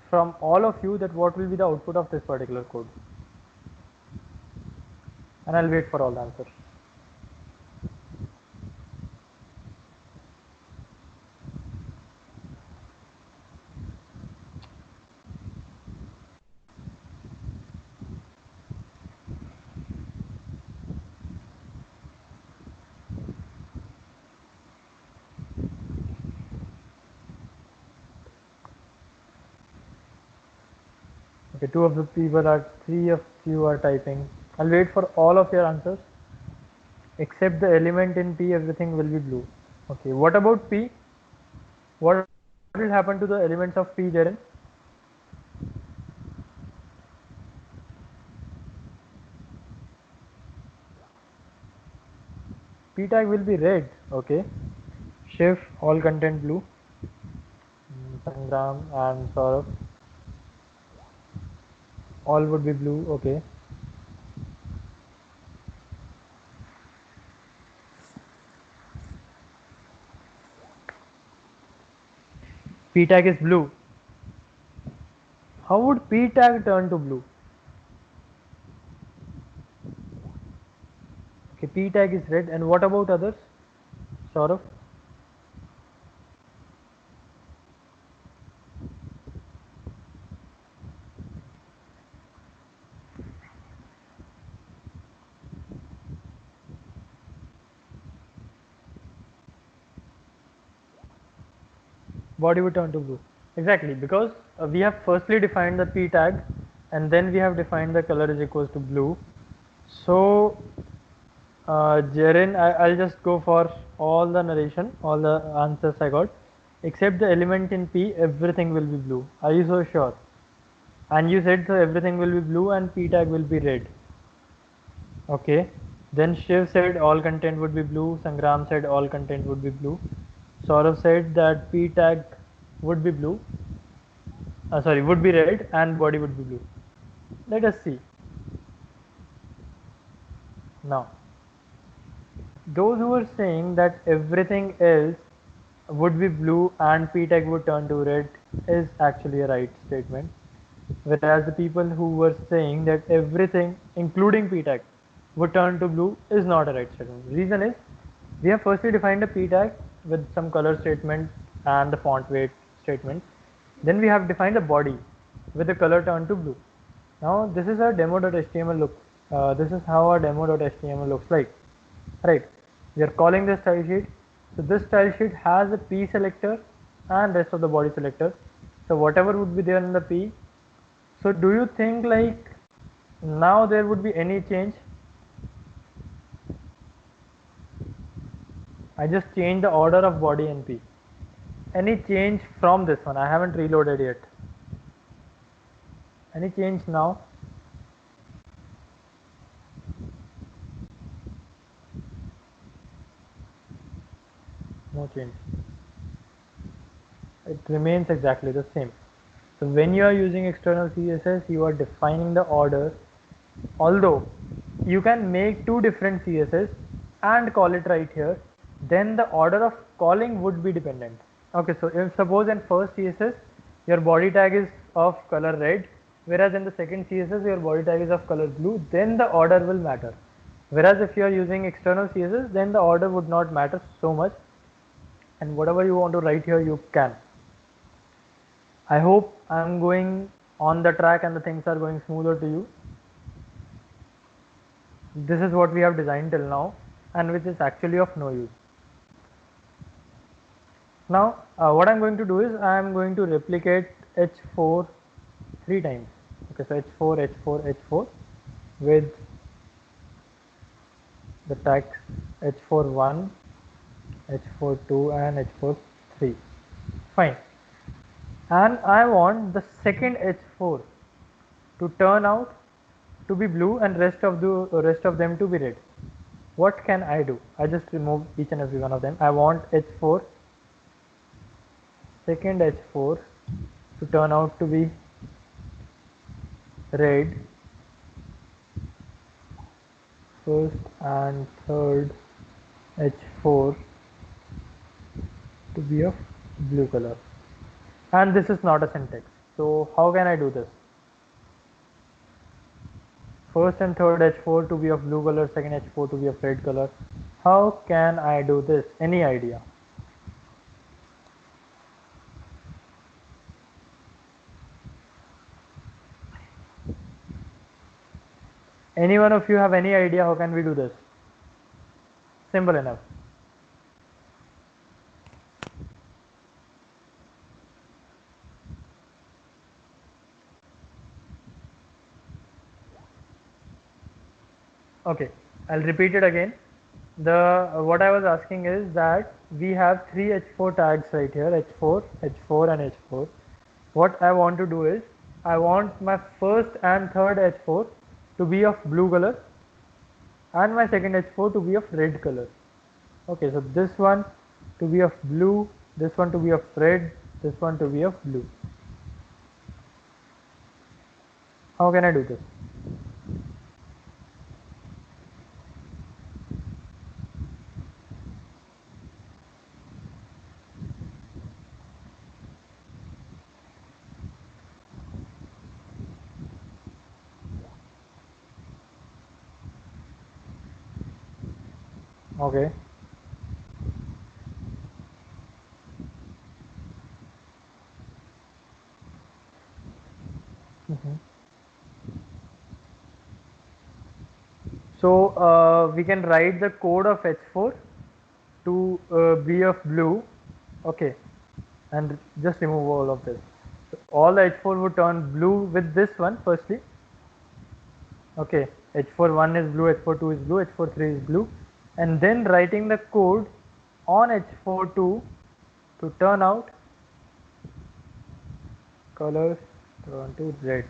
from all of you that what will be the output of this particular code. and I'll wait for all the answers. Okay, three of you are typing. I'll wait for all of your answers. Except the element in P, everything will be blue. Okay, what about P? What will happen to the elements of P, Jaren? P tag will be red. Okay. Shift all content blue. Sangram and Saurabh. All would be blue. Okay. P tag is blue. How would P tag turn to blue? Okay, P tag is red. And what about others? Saurabh? Body would turn to blue. Exactly, because we have firstly defined the P tag and then we have defined the color is equals to blue. So, Jaren, I'll just go for all the narration, all the answers I got. Except the element in P, everything will be blue. Are you so sure? And you said so everything will be blue and P tag will be red. Okay. Then Shiv said all content would be blue. Sangram said all content would be blue. Saurav said that P tag would be blue. Sorry, would be red and body would be blue. Let us see. Now, those who are saying that everything else would be blue and P tag would turn to red is actually a right statement. Whereas the people who were saying that everything, including P tag, would turn to blue is not a right statement. Reason is, we have firstly defined a P tag with some color statement and the font weight statement. Then we have defined a body with the color turned to blue. Now this is our demo.html look. This is how our demo.html looks like. Right. We are calling this style sheet. So this style sheet has a P selector and rest of the body selector. So whatever would be there in the P. So do you think like now there would be any change? I just changed the order of body and P. Any change from this one? I haven't reloaded yet. Any change now? No change. It remains exactly the same. So when you are using external CSS, you are defining the order. Although you can make two different CSS and call it right here, then the order of calling would be dependent. Okay, so if suppose in first CSS your body tag is of color red, whereas in the second CSS your body tag is of color blue, then the order will matter. Whereas if you are using external CSS, then the order would not matter so much, and whatever you want to write here you can. I hope I am going on the track and the things are going smoother to you. This is what we have designed till now and which is actually of no use. Now what I am going to do is I am going to replicate h4 three times. Okay, so h4, h4, h4 with the tags h41, h42 and h43. Fine. And I want the second h4 to turn out to be blue and rest of them to be red. What can I do? I just remove each and every one of them. I want h4, second h4 to turn out to be red, first and third h4 to be of blue color. And this is not a syntax. So how can I do this? first and third H4 to be of blue color, second H4 to be of red color. How can I do this? Any idea? Any one of you have any idea how can we do this? Simple enough. Okay, I'll repeat it again. What I was asking is that we have three H4 tags right here, H4, H4 and H4. What I want to do is I want my first and third H4 to be of blue color and my second H4 to be of red color. Okay, so this one to be of blue, this one to be of red, this one to be of blue. How can I do this? Okay. Mhm. So we can write the code of H4 to be of blue, okay, and just remove all of this. So all the H4 would turn blue with this one firstly, okay, H4 1 is blue, H4 2 is blue, H4 3 is blue, and then writing the code on H4 2 to turn out colors turn to red.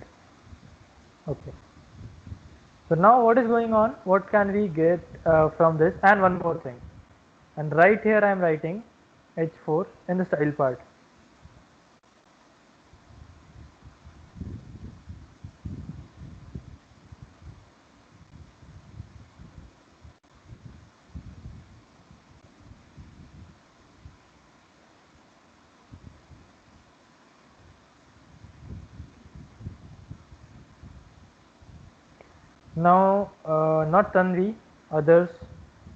Okay. So now what is going on? What can we get from this? And one more thing. And right here I am writing H4 in the style part. Now, not Tanvi, others.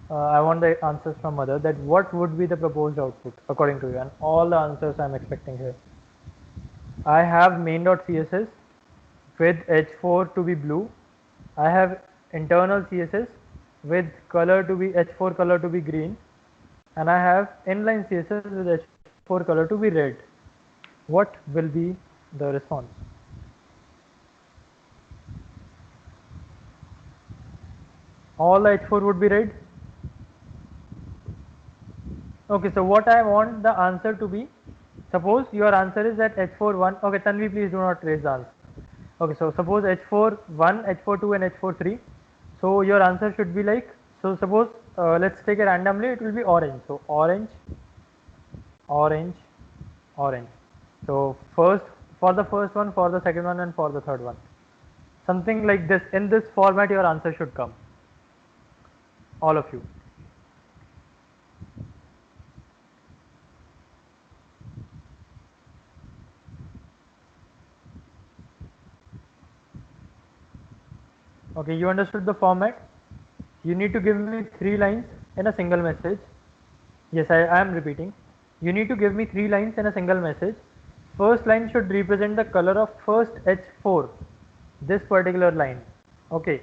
I want the answers from others. That what would be the proposed output according to you, and all the answers I am expecting here. I have main.css with H4 to be blue. I have internal CSS with color to be H4 color to be green, and I have inline CSS with H4 color to be red. What will be the response? All the H4 would be red. Okay, so what I want the answer to be, suppose your answer is that H4 1, okay, Tanvi, please do not raise the answer. Okay, so suppose H4 1, H4 2 and H4 3. So your answer should be like, so suppose let's take it randomly, it will be orange. So orange, orange, orange. So first, for the first one, for the second one and for the third one. Something like this, in this format your answer should come, all of you. Okay, you understood the format. You need to give me 3 lines in a single message. Yes, I am repeating. You need to give me 3 lines in a single message. First line should represent the color of first H4, this particular line. Okay.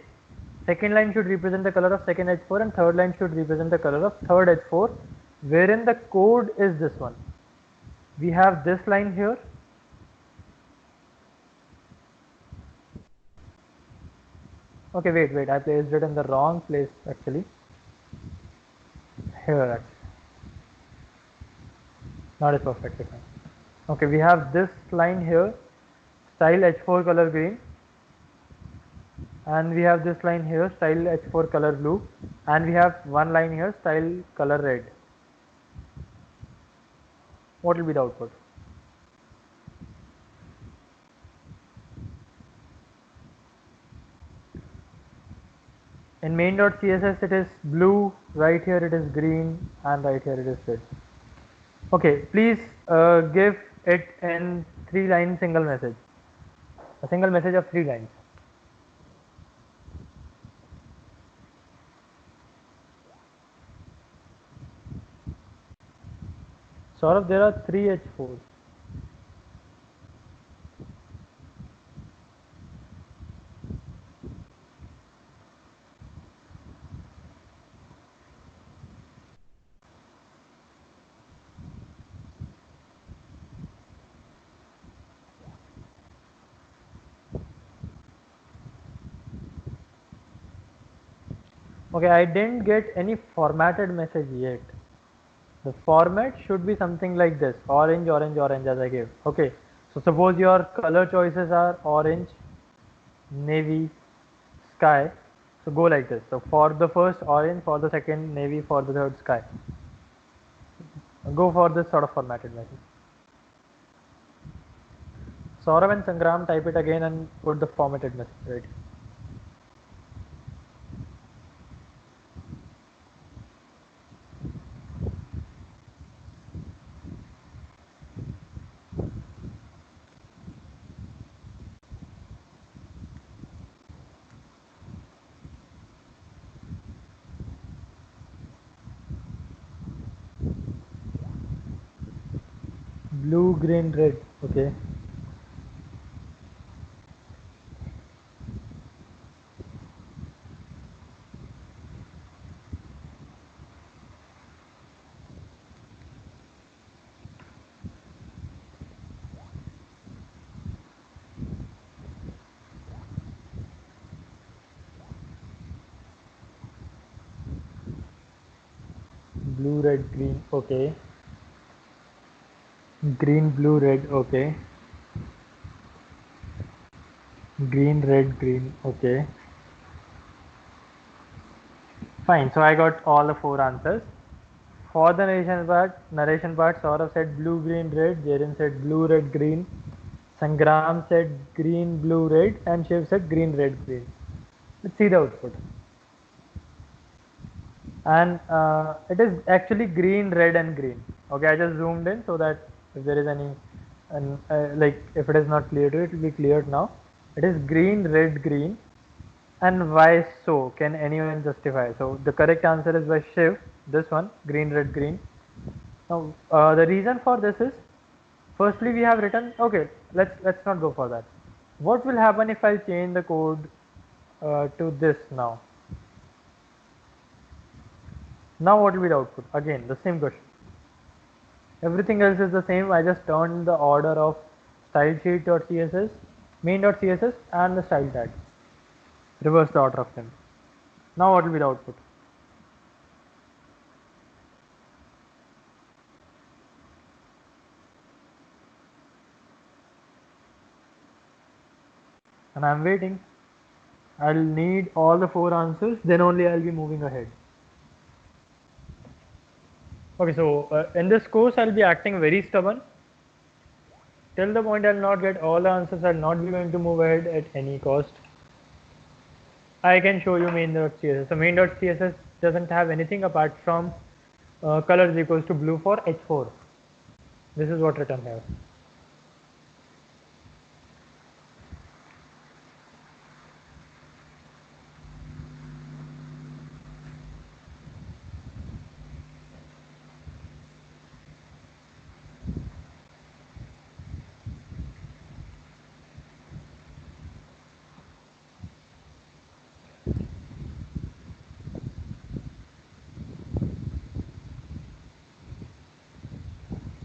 Second line should represent the color of second H4 and third line should represent the color of third H4, wherein the code is this one. We have this line here. Okay, wait, I placed it in the wrong place actually. Here actually. Not is perfectly fine. Okay, we have this line here, style H4 color green, and we have this line here, style H4 color blue, and we have one line here, style color red. What will be the output? In main.css it is blue, right here it is green, and right here it is red. Okay, please give it in 3 line single message. A single message of 3 lines. Saurabh, there are 3 H4s. Okay, I didn't get any formatted message yet. The format should be something like this: orange, orange, orange, as I gave. Okay, so suppose your color choices are orange, navy, sky. So go like this. So for the first orange, for the second navy, for the third sky. Go for this sort of formatted message. Saurav and Sangram, type it again and put the formatted message right. Blue, green, red. Okay. Blue, red, green. Okay. Green, blue, red. Okay. Green, red, green. Okay. Fine. So I got all the 4 answers. For the narration part, Saurav said blue, green, red. Jaren said blue, red, green. Sangram said green, blue, red, and Shiv said green, red, green. Let's see the output. And it is actually green, red, and green. Okay, I just zoomed in so that if there is any, and like if it is not clear to you, it will be cleared now. It is green, red, green, and why so? Can anyone justify? So the correct answer is by Shiv. This one, green, red, green. Now the reason for this is, firstly we have written. Okay, let's not go for that. What will happen if I change the code to this now? Now what will be the output? Again, the same question. Everything else is the same. I just turned the order of stylesheet.css, main.css, and the style tag. Reverse the order of them. Now what will be the output? And I'm waiting. I'll need all the 4 answers, then only I'll be moving ahead. Okay, so in this course I'll be acting very stubborn. Till the point I'll not get all the answers, I'll not be going to move ahead at any cost. I can show you main.css. So main.css doesn't have anything apart from color is equals to blue for h4. This is what written here.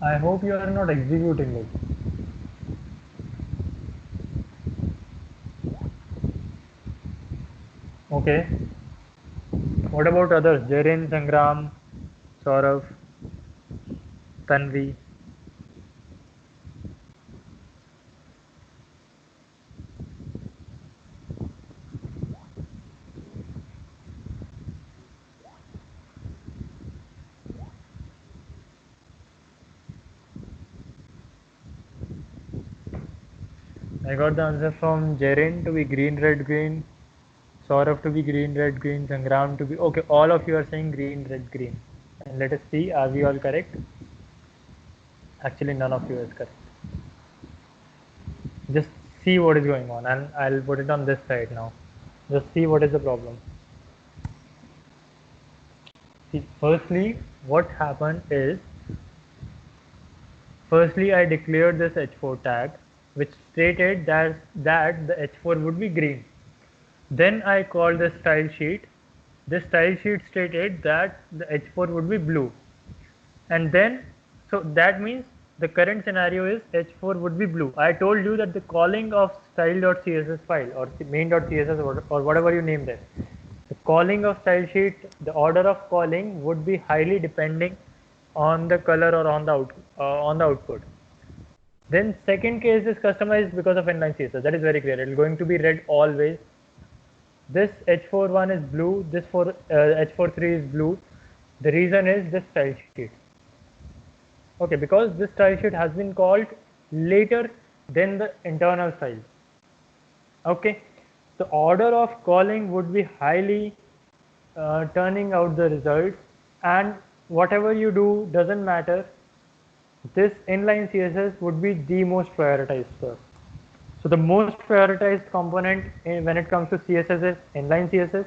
I hope you are not executing it. Okay. What about others? Jaren, Sangram, Saurav, Tanvi. I got the answer from Jaren to be green, red, green. Saurav to be green, red, green. Sangram to be. Okay, all of you are saying green, red, green. And let us see, are we all correct? Actually, none of you is correct. Just see what is going on, and I'll put it on this side now. Just see what is the problem. See, firstly, what happened is Firstly, I declared this h4 tag, which stated that the h4 would be green. Then I called the style sheet. This style sheet stated that the h4 would be blue. And then, so that means the current scenario is h4 would be blue. I told you that the calling of style.css file or main.css or whatever you name it, the calling of style sheet, the order of calling would be highly depending on the color or on the output. Then second case is customized because of inline CSS. That is very clear. It is going to be red always. This h4 is blue. This h43 is blue. The reason is this style sheet. Okay, because this style sheet has been called later than the internal style. Okay, the order of calling would be highly turning out the results, and whatever you do doesn't matter. This inline CSS would be the most prioritized first. So the most prioritized component when it comes to CSS is inline CSS.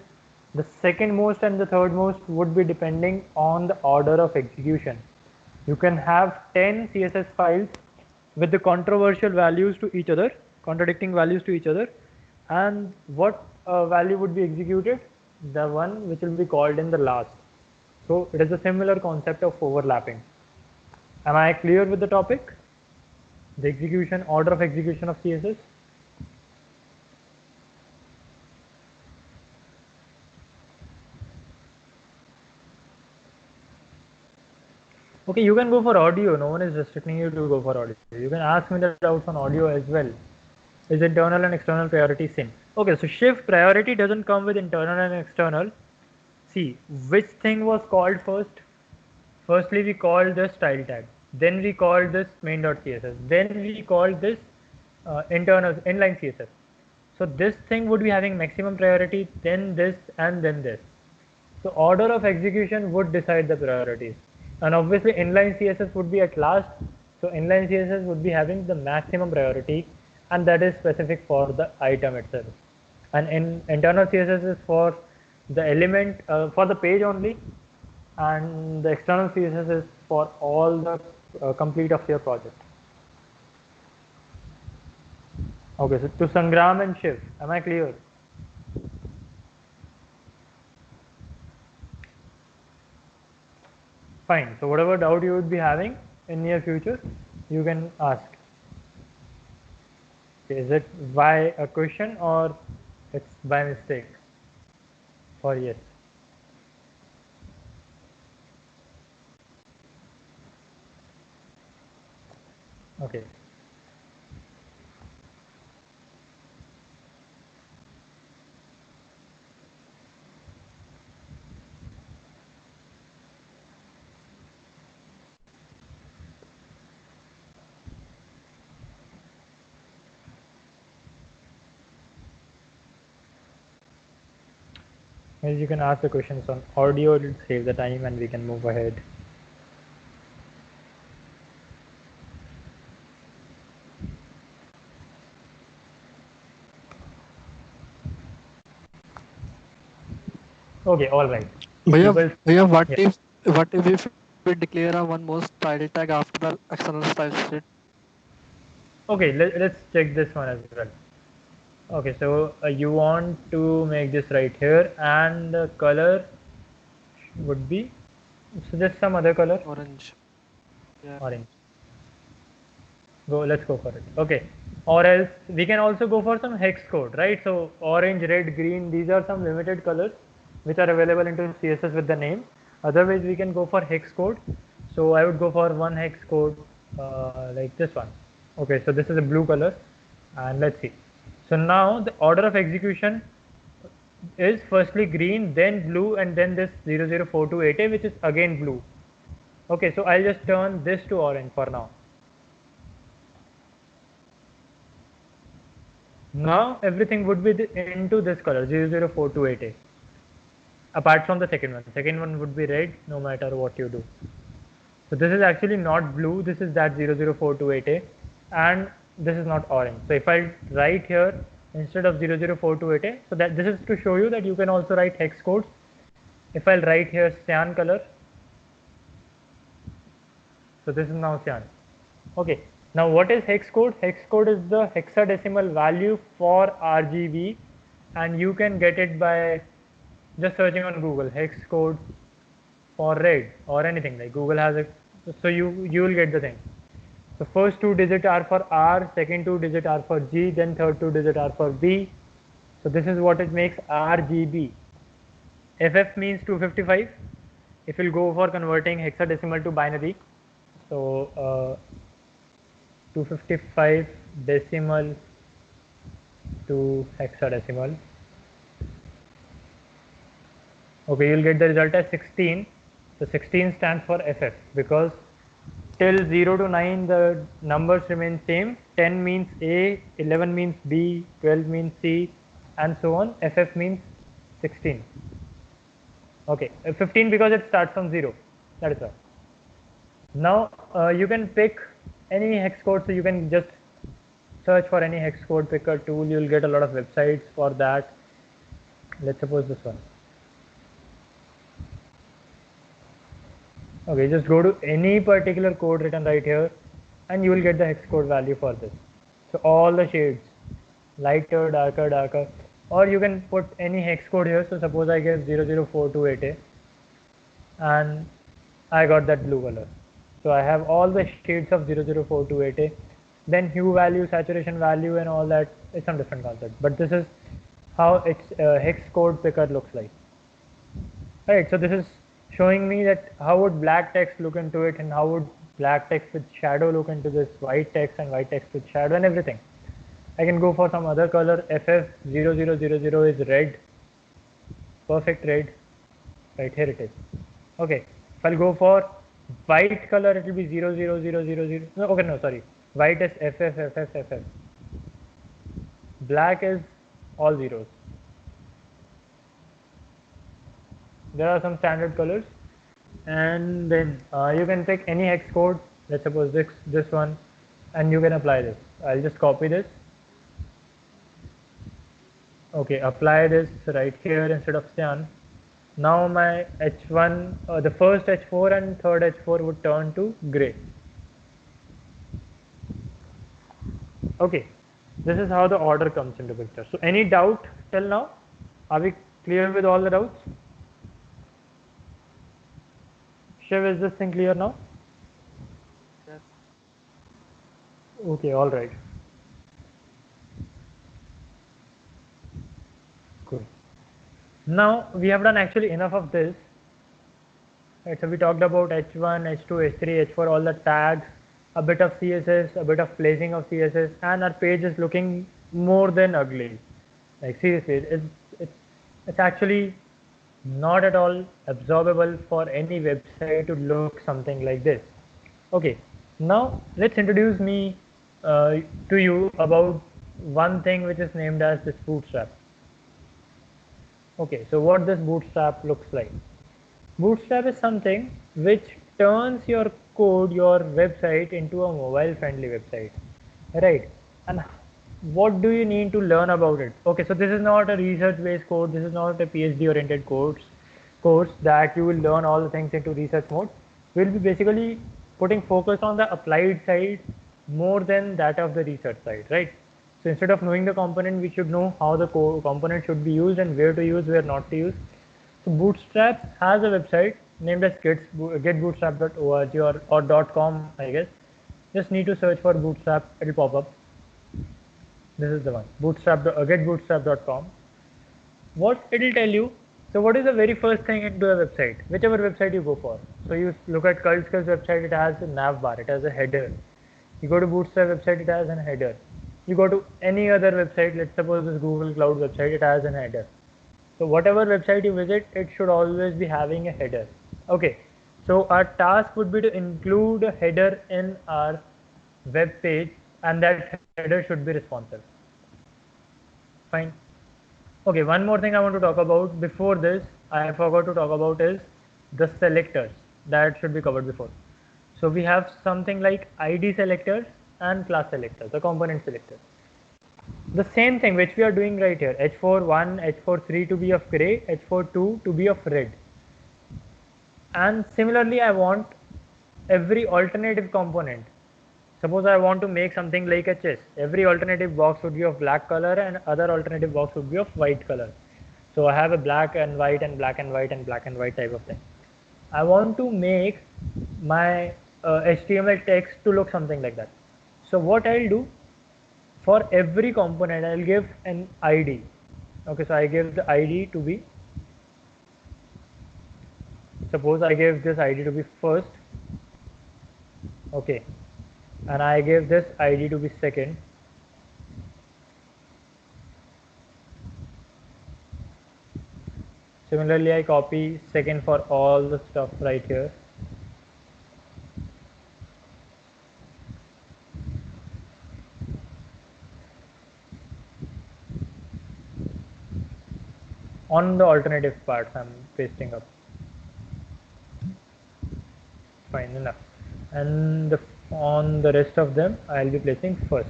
The second most and the third most would be depending on the order of execution. You can have 10 CSS files with the controversial values to each other, contradicting values to each other, and what value would be executed? The one which will be called in the last. So it is a similar concept of overlapping. Am I clear with the topic? The execution, order of execution of CSS. Okay, you can go for audio. No one is restricting you to go for audio. You can ask me the doubts on audio as well. Is internal and external priority same? Okay, so shift priority doesn't come with internal and external. See, which thing was called first? Firstly, we called the style tag. Then we called this main.css. Then we called this internal inline CSS. So this thing would be having maximum priority, then this, and then this. So order of execution would decide the priorities. And obviously inline CSS would be at last. So inline CSS would be having the maximum priority, and that is specific for the item itself. And in internal CSS is for the element, for the page only, and the external CSS is for all the complete of your project. Okay, so to Sangram and Shiv, am I clear? Fine. So whatever doubt you would be having in near future, you can ask. Is it by a question or it's by mistake? Or yes? Okay. As you can ask the questions on audio, it will save the time and we can move ahead. Okay, all right. Bhaiya, what Yeah. if we declare a one more style tag after the external style sheet? Okay, let's check this one as well. Okay, so you want to make this right here, and the color would be, suggest some other color. Orange. Yeah. Orange. Let's go for it. Okay, or else we can also go for some hex code, right? So orange, red, green, these are some limited colors which are available into CSS with the name. Otherwise we can go for hex code. So I would go for one hex code like this one. Okay, so this is a blue color, and let's see. So now the order of execution is firstly green, then blue, and then this 00428A, which is again blue. Okay, so I'll just turn this to orange for now. Now everything would be into this color 00428A. Apart from the second one would be red no matter what you do. So this is actually not blue, this is that 00428A, and this is not orange. So if I write here instead of 00428A, so that this is to show you that you can also write hex codes. If I'll write here cyan color, so this is now cyan. Okay, now what is hex code? Hex code is the hexadecimal value for RGB, and you can get it by just searching on Google hex code for red or anything. Like Google has a, so you will get the thing. So first two digits are for R, second two digits are for G, then third two digits are for B. So this is what it makes RGB. FF means 255. If you'll go for converting hexadecimal to binary, so 255 decimal to hexadecimal. Okay, you'll get the result as 16. So 16 stands for FF because till 0 to 9 the numbers remain same. 10 means A, 11 means B, 12 means C, and so on. FF means 16. Okay, 15 because it starts from 0. That is why. Now you can pick any hex code, so you can just search for any hex code picker tool. You'll get a lot of websites for that. Let's suppose this one. Okay, just go to any particular code written right here and you will get the hex code value for this. So all the shades, lighter, darker, darker, or you can put any hex code here. So suppose I give 00428A and I got that blue color. So I have all the shades of 00428A. Then hue value, saturation value, and all that is some different concept. But this is how its hex code picker looks like. Right. So this is showing me that how would black text look into it, and how would black text with shadow look into this white text, and white text with shadow, and everything. I can go for some other color. FF0000 is red, perfect red. Right, here it is. Okay, if I'll go for white color, it will be 00000. No, okay, no, sorry. White is FF. Black is all zeros. There are some standard colors, and then you can pick any hex code. Let's suppose this one, and you can apply this. I'll just copy this. Okay, apply this right here instead of cyan. Now my H1, the first H4 and third H4 would turn to gray. Okay, this is how the order comes into picture. So any doubt till now? Are we clear with all the doubts? Shiv, is this thing clear now? Yes. Okay, all right. Cool. Now we have done actually enough of this. Right, so we talked about H1, H2, H3, H4, all the tags, a bit of CSS, a bit of placing of CSS, and our page is looking more than ugly. Like seriously, it's actually not at all absorbable for any website to look something like this. Okay, now let's introduce me to you about one thing which is named as this Bootstrap. Okay, so what this Bootstrap looks like. Bootstrap is something which turns your code, your website into a mobile friendly website, right? And what do you need to learn about it? Okay, so this is not a research based code, this is not a PhD oriented course that you will learn all the things into research mode. We'll be basically putting focus on the applied side more than that of the research side, right? So instead of knowing the component, we should know how the component should be used and where to use, where not to use. So Bootstrap has a website named as getbootstrap.org or .com, I guess. Just need to search for Bootstrap, it'll pop up. This is the one, getbootstrap.com. What it'll tell you, so what is the very first thing into a website, whichever website you go for. So you look at CultSkills website, it has a nav bar, it has a header. You go to Bootstrap website, it has a header. You go to any other website, let's suppose this Google Cloud website, it has a header. So whatever website you visit, it should always be having a header. Okay, so our task would be to include a header in our web page, and that header should be responsive. Fine. Okay, one more thing I want to talk about before this, I forgot to talk about is the selectors that should be covered before. So we have something like ID selectors and class selectors, the component selectors. The same thing which we are doing right here, H4.1, H4.3 to be of gray, H4.2 to be of red. And similarly, I want every alternative component Suppose I want to make something like a chess. Every alternative box would be of black color and other alternative box would be of white color. So I have a black and white and black and white and black and white type of thing. I want to make my HTML text to look something like that. So what I'll do, for every component I'll give an ID. Okay, so I give the ID to be, suppose I give this ID to be first, okay, and I give this ID to be second. Similarly, I copy second for all the stuff right here. On the alternative parts I'm pasting up. Fine enough. And on the rest of them I'll be placing first.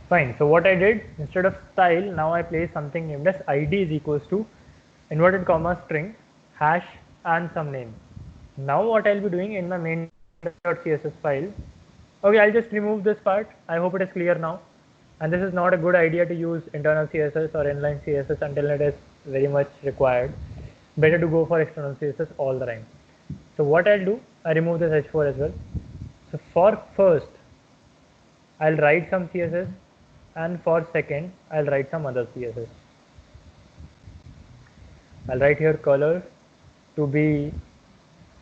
Fine. So what I did, instead of style, now I place something named as ID is equals to inverted comma string hash and some name. Now what I'll be doing in my main.css file, okay, I'll just remove this part. I hope it is clear now. And this is not a good idea to use internal CSS or inline CSS until it is very much required. Better to go for external CSS all the time. So what I'll do, I remove this h4 as well. So for first, I'll write some CSS, and for second, I'll write some other CSS. I'll write here color to be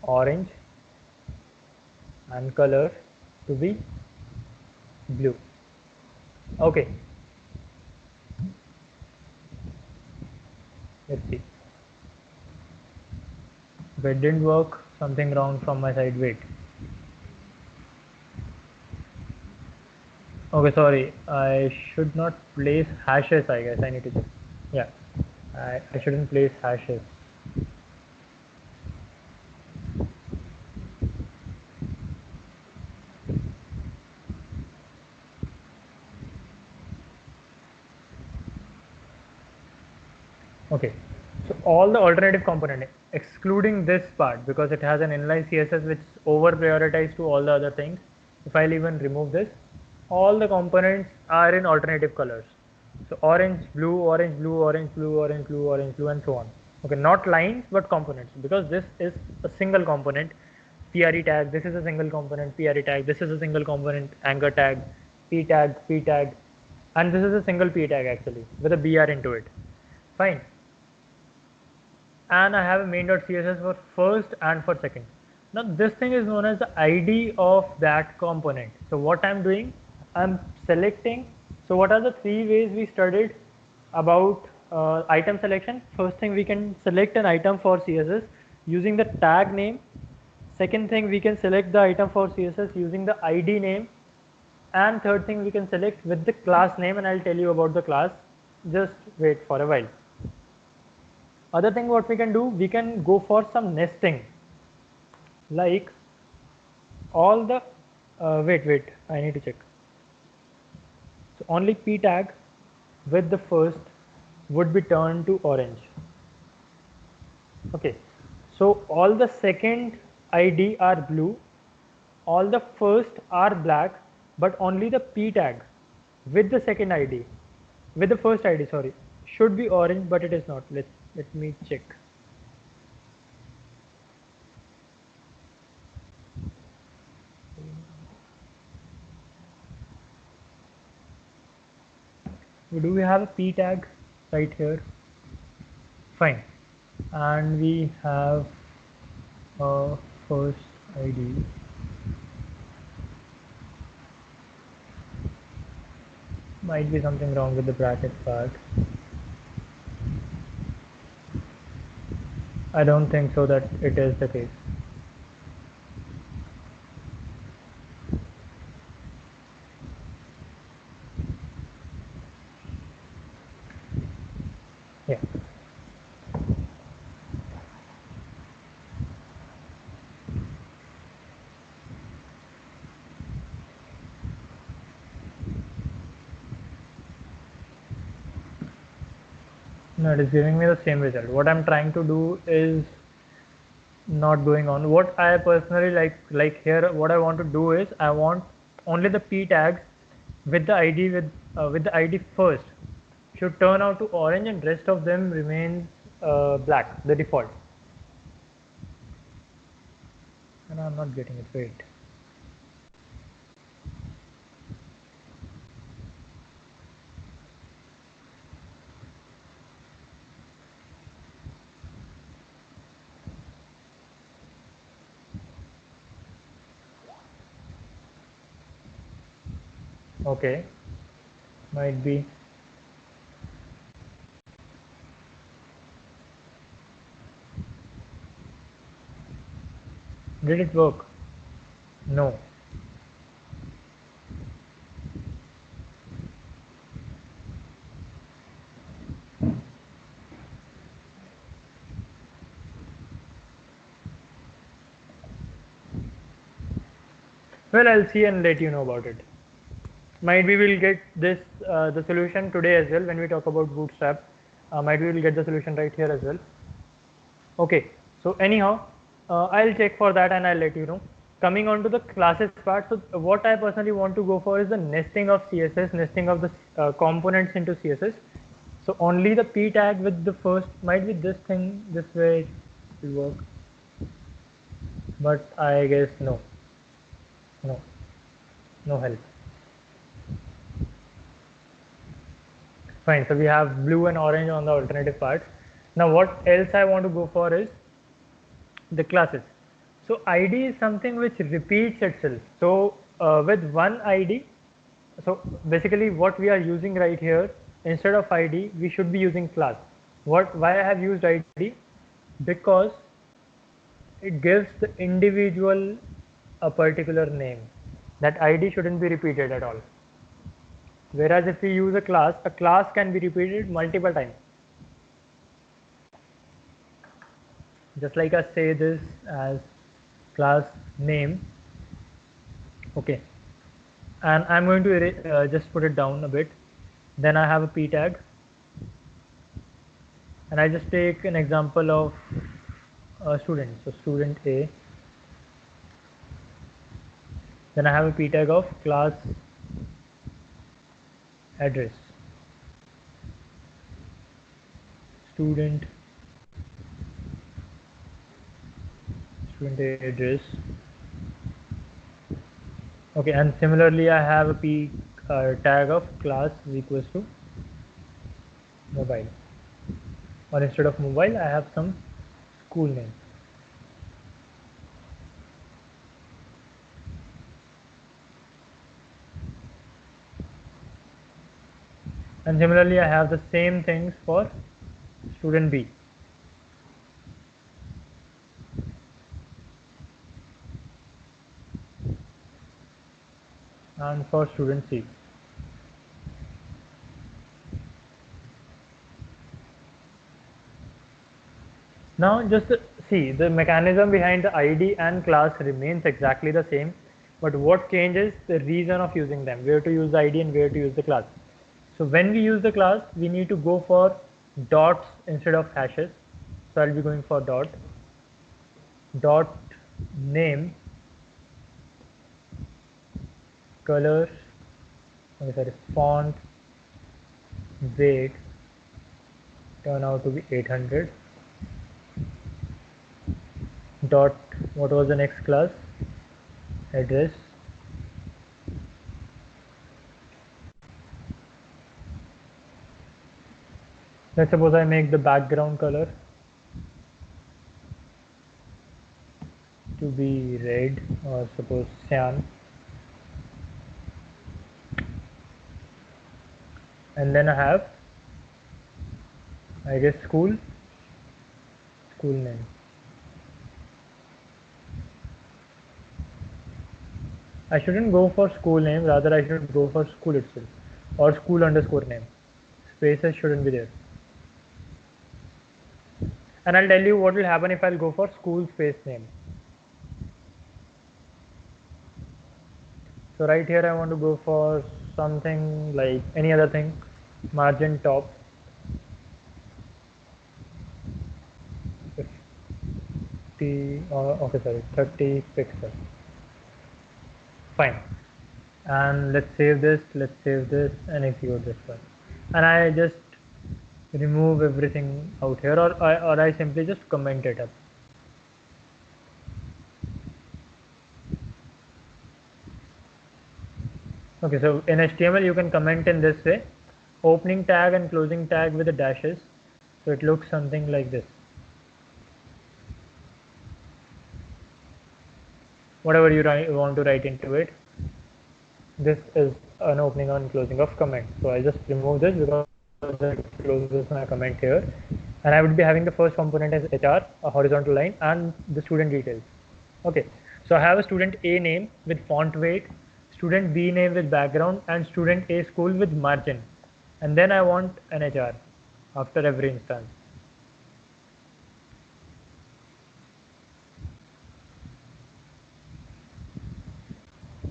orange and color to be blue. Okay, let's see. If it didn't work, something wrong from my side. Wait. Okay, sorry. I should not place hashes, I guess. I need to check. Yeah, I shouldn't place hashes. Okay, so all the alternative component, excluding this part because it has an inline CSS which is over prioritized to all the other things. If I'll even remove this, all the components are in alternative colors. So orange, blue, orange, blue, orange, blue, orange, blue, orange, blue, and so on. Okay, not lines but components, because this is a single component. PRE tag, this is a single component. PRE tag, this is a single component. Anchor tag, P tag, P tag, and this is a single P tag actually with a BR into it. Fine. And I have a main.css for first and for second. Now this thing is known as the ID of that component. So what I'm doing, I'm selecting. So what are the three ways we studied about item selection? First thing, we can select an item for CSS using the tag name. Second thing, we can select the item for CSS using the ID name. And third thing, we can select with the class name, and I'll tell you about the class. Just wait for a while. Other thing what we can do, we can go for some nesting, like all the wait, I need to check. So only P tag with the first would be turned to orange. Okay, so all the second ID are blue, all the first are black, but only the P tag with the second ID, with the first ID, sorry, should be orange, but it is not. Let me check. Do we have a P tag right here? Fine. And we have a first ID. Might be something wrong with the bracket part. I don't think so that it is the case. Yeah. No, it is giving me the same result. What I'm trying to do is not going on. What I personally like here, what I want to do is I want only the p tags with the id with the id first should turn out to orange and rest of them remains black, the default. And I'm not getting it. Wait. Okay, might be. Did it work? No. Well, I'll see and let you know about it. Might we will get this the solution today as well when we talk about Bootstrap. Might we will get the solution right here as well. Okay, so anyhow, I'll check for that and I'll let you know. Coming on to the classes part, so what I personally want to go for is the nesting of CSS, nesting of the components into CSS. So only the p tag with the first, might be this thing, this way it will work, but I guess no, no, no help. Fine, so we have blue and orange on the alternative parts. Now what else I want to go for is the classes. So ID is something which repeats itself. So with one ID, so basically what we are using right here, instead of ID, we should be using class. Why I have used ID? Because it gives the individual a particular name. That ID shouldn't be repeated at all. Whereas if we use a class can be repeated multiple times. Just like I say this as class name. Okay. And I'm going to just put it down a bit. Then I have a p tag. And I just take an example of a student. So student A. Then I have a p tag of class address. Student A address. Okay, and similarly I have a p tag of class is equals to mobile. Or instead of mobile, I have some school name. And similarly, I have the same things for student B. And for student C. Now just see, the mechanism behind the ID and class remains exactly the same, but what changes the reason of using them, where to use the ID and where to use the class. So when we use the class, we need to go for dots instead of hashes. So I'll be going for dot name, color, okay, sorry, font, weight, turn out to be 800. Dot, what was the next class? Address. Let's suppose I make the background color to be red, or suppose cyan, and then I have, I guess, school name. I shouldn't go for school name, rather I should go for school itself, or school underscore name. Spaces shouldn't be there. And I'll tell you what will happen if I'll go for school space name. So right here I want to go for something like any other thing, margin top, okay, sorry, 30 pixels. Fine. And let's save this, and execute this one. And I just remove everything out here, or I simply just comment it up. Okay, so in HTML you can comment in this way, opening tag and closing tag with the dashes. So it looks something like this. Whatever you want to write into it. This is an opening and closing of comment. So I'll just remove this because it closes my comment here. And I would be having the first component as HR, a horizontal line, and the student details. Okay, so I have a student A name with font weight, student B name with background, and student A school with margin. And then I want an HR after every instance.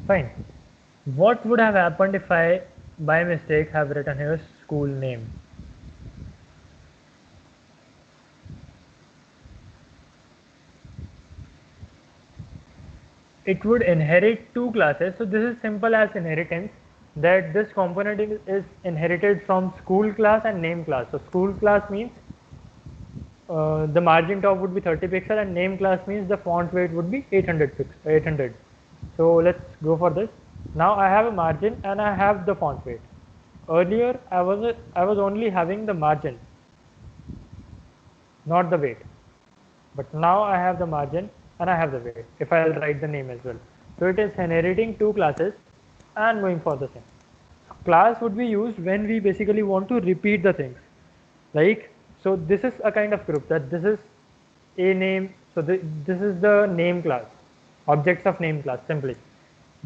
Fine. What would have happened if I, by mistake, have written here school name? It would inherit two classes. So this is simple as inheritance, that this component is inherited from school class and name class. So school class means the margin top would be 30 pixel, and name class means the font weight would be 800. So let's go for this. Now I have a margin and I have the font weight. Earlier I was only having the margin, not the weight. But now I have the margin and I have the weight if I'll write the name as well. So it is inheriting two classes and going for the same. Class would be used when we basically want to repeat the things. Like, so this is a kind of group, that this is a name. So this is the name class, objects of name class simply.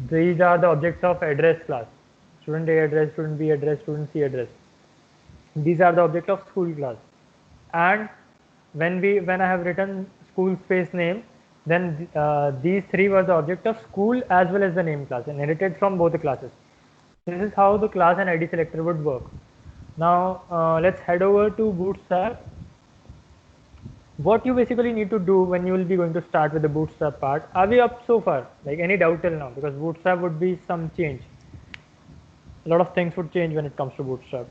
These are the objects of address class. Student A address, student B address, student C address. These are the object of school class. And when I have written school space name, then these three were the object of school as well as the name class, inherited from both the classes. This is how the class and ID selector would work. Now let's head over to Bootstrap. What you basically need to do when you will be going to start with the Bootstrap part. Are we up so far? Like, any doubt till now? Because Bootstrap would be some change. A lot of things would change when it comes to Bootstrap.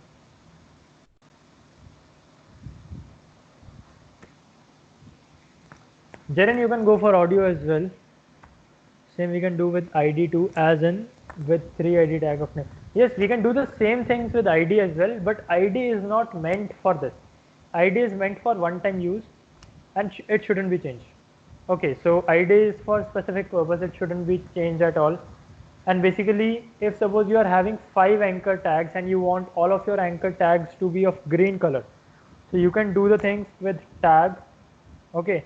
Jaren, you can go for audio as well. Same we can do with ID too, as in with 3 ID tag of name. Yes, we can do the same things with ID as well, but ID is not meant for this. ID is meant for one-time use, and it shouldn't be changed. Okay, so ID is for specific purpose, it shouldn't be changed at all. And basically, if suppose you are having 5 anchor tags and you want all of your anchor tags to be of green color, so you can do the things with tag, okay,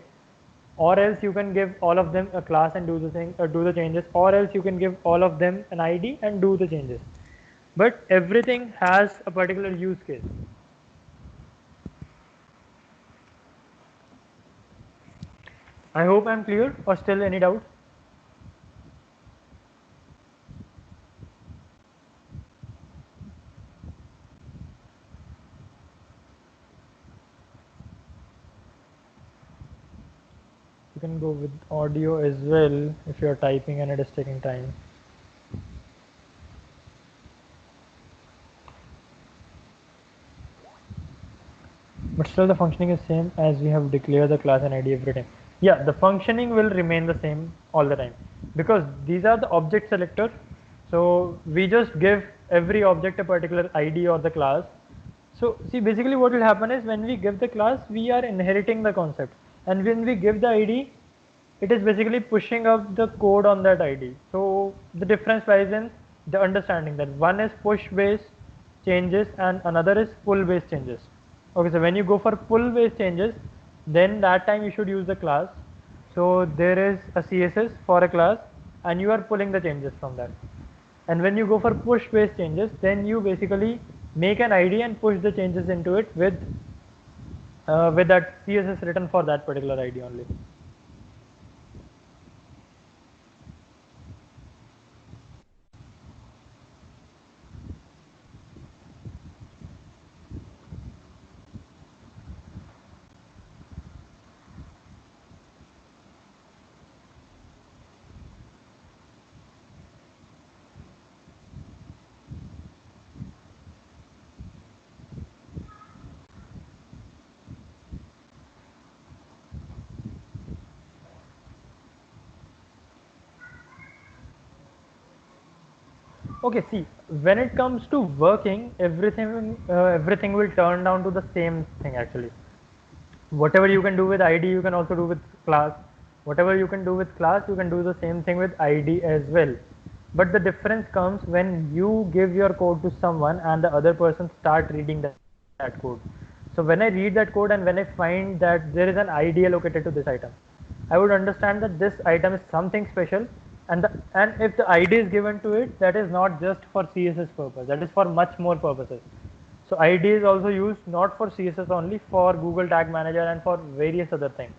or else you can give all of them a class and do the thing, do the changes, or else you can give all of them an ID and do the changes. But everything has a particular use case. I hope I'm clear, or still any doubt? You can go with audio as well if you're typing and it is taking time. But still the functioning is same, as we have declared the class and ID every time. Yeah, the functioning will remain the same all the time, because these are the object selector. So we just give every object a particular ID or the class. So see, basically what will happen is, when we give the class, we are inheriting the concept, and when we give the ID, it is basically pushing up the code on that ID. So the difference lies in the understanding that one is push based changes and another is pull based changes. Okay, so when you go for pull based changes, then that time you should use the class. So there is a CSS for a class and you are pulling the changes from that. And when you go for push based changes, then you basically make an ID and push the changes into it with that CSS written for that particular ID only. Okay, see, when it comes to working, everything will turn down to the same thing actually. Whatever you can do with ID, you can also do with class. Whatever you can do with class, you can do the same thing with ID as well. But the difference comes when you give your code to someone and the other person start reading that code. So when I read that code and when I find that there is an ID allocated to this item, I would understand that this item is something special, and if the ID is given to it, that is not just for CSS purpose, that is for much more purposes. So ID is also used not for CSS only, for Google Tag Manager and for various other things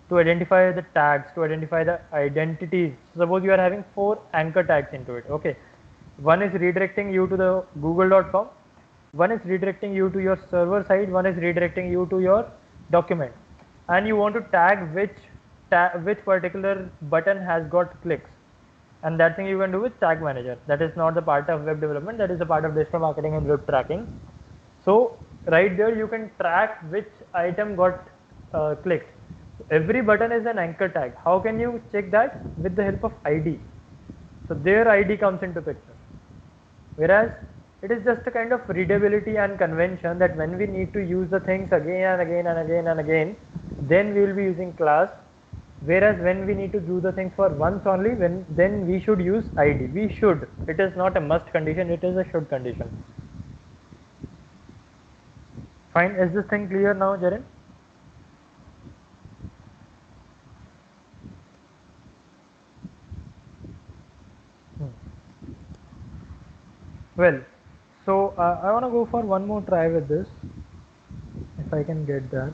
to identify the tags, to identify the identities. Suppose you are having 4 anchor tags into it. Okay, one is redirecting you to the google.com, one is redirecting you to your server side, one is redirecting you to your document, and you want to tag which particular button has got clicks, and that thing you can do with tag manager. That is not the part of web development, that is the part of digital marketing and web tracking. So right there you can track which item got clicked. Every button is an anchor tag. How can you check that? With the help of ID. So their ID comes into picture. Whereas it is just a kind of readability and convention that when we need to use the things again and again and again and again, then we will be using class. Whereas when we need to do the things for once only, then we should use ID. We should. It is not a must condition, it is a should condition. Fine, is this thing clear now, Jaren? Well, so I want to go for one more try with this, if I can get that.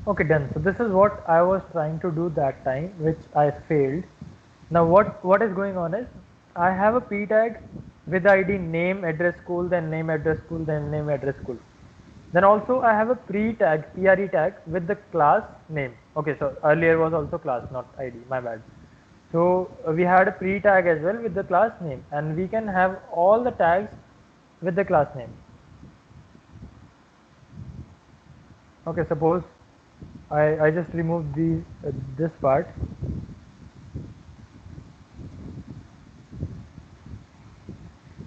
Okay, done. So this is what I was trying to do that time, which I failed. Now what is going on is I have a p tag with ID name address school, then name address school, then name address school. Then also I have a pre tag with the class name. Okay, so earlier was also class, not ID. My bad. So we had a pre tag as well with the class name, and we can have all the tags with the class name. Okay, suppose I just removed the this part,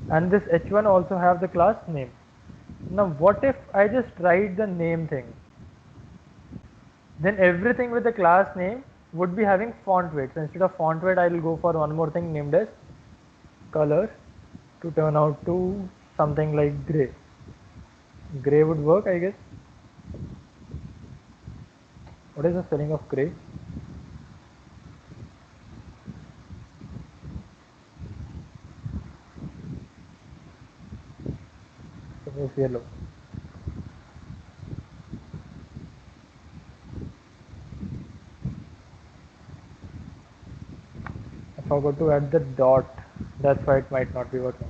and this h1 also have the class name. Now what if I just write the name thing? Then everything with the class name would be having font weight. So instead of font weight, I will go for one more thing named as color, to turn out to something like gray. Gray would work, I guess. What is the spelling of gray? Suppose yellow. I forgot to add the dot. That's why it might not be working.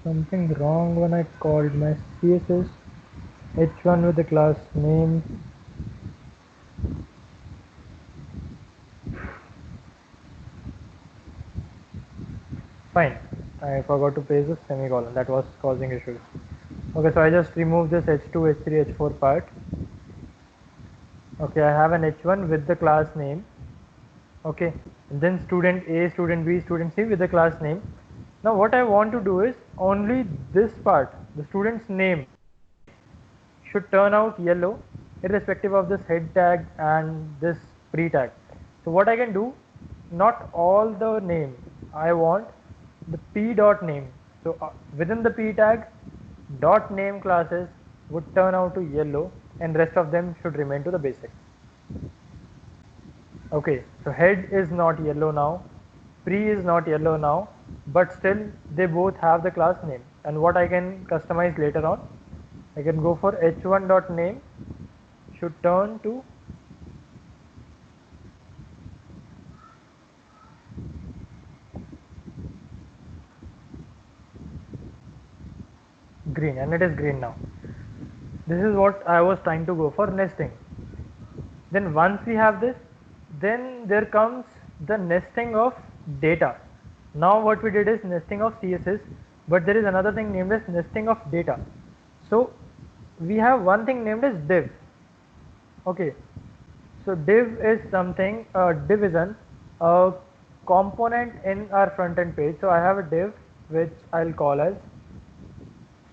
Something wrong when I called my CSS h1 with the class name. Fine, I forgot to place the semicolon, that was causing issues. Okay, so I just removed this h2, h3, h4 part. Okay, I have an h1 with the class name. Okay, and then student A, student B, student C with the class name. Now what I want to do is only this part, the student's name, should turn out yellow irrespective of this head tag and this pre tag. So what I can do, not all the name I want, the p dot name. So within the p tag, dot name classes would turn out to yellow and rest of them should remain to the basic. Okay, so head is not yellow now, pre is not yellow now, but still they both have the class name. And what I can customize later on, I can go for h1 dot name should turn to green, and it is green now. This is what I was trying to go for, nesting. Then once we have this, then there comes the nesting of data. Now what we did is nesting of CSS, but there is another thing named as nesting of data. So we have one thing named as div. Okay, so div is something, div is a component in our front end page. So I have a div which I'll call as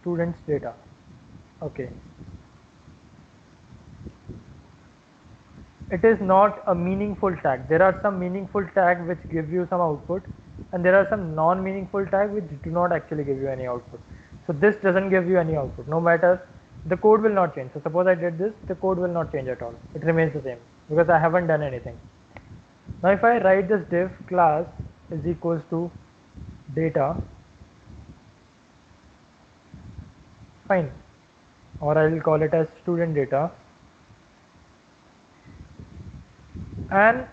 students data. Okay, it is not a meaningful tag. There are some meaningful tags which give you some output, and there are some non-meaningful tags which do not actually give you any output. So this doesn't give you any output, no matter, the code will not change. So suppose I did this, the code will not change at all. It remains the same because I haven't done anything. Now if I write this div class is equals to data, fine, or I will call it as student data, and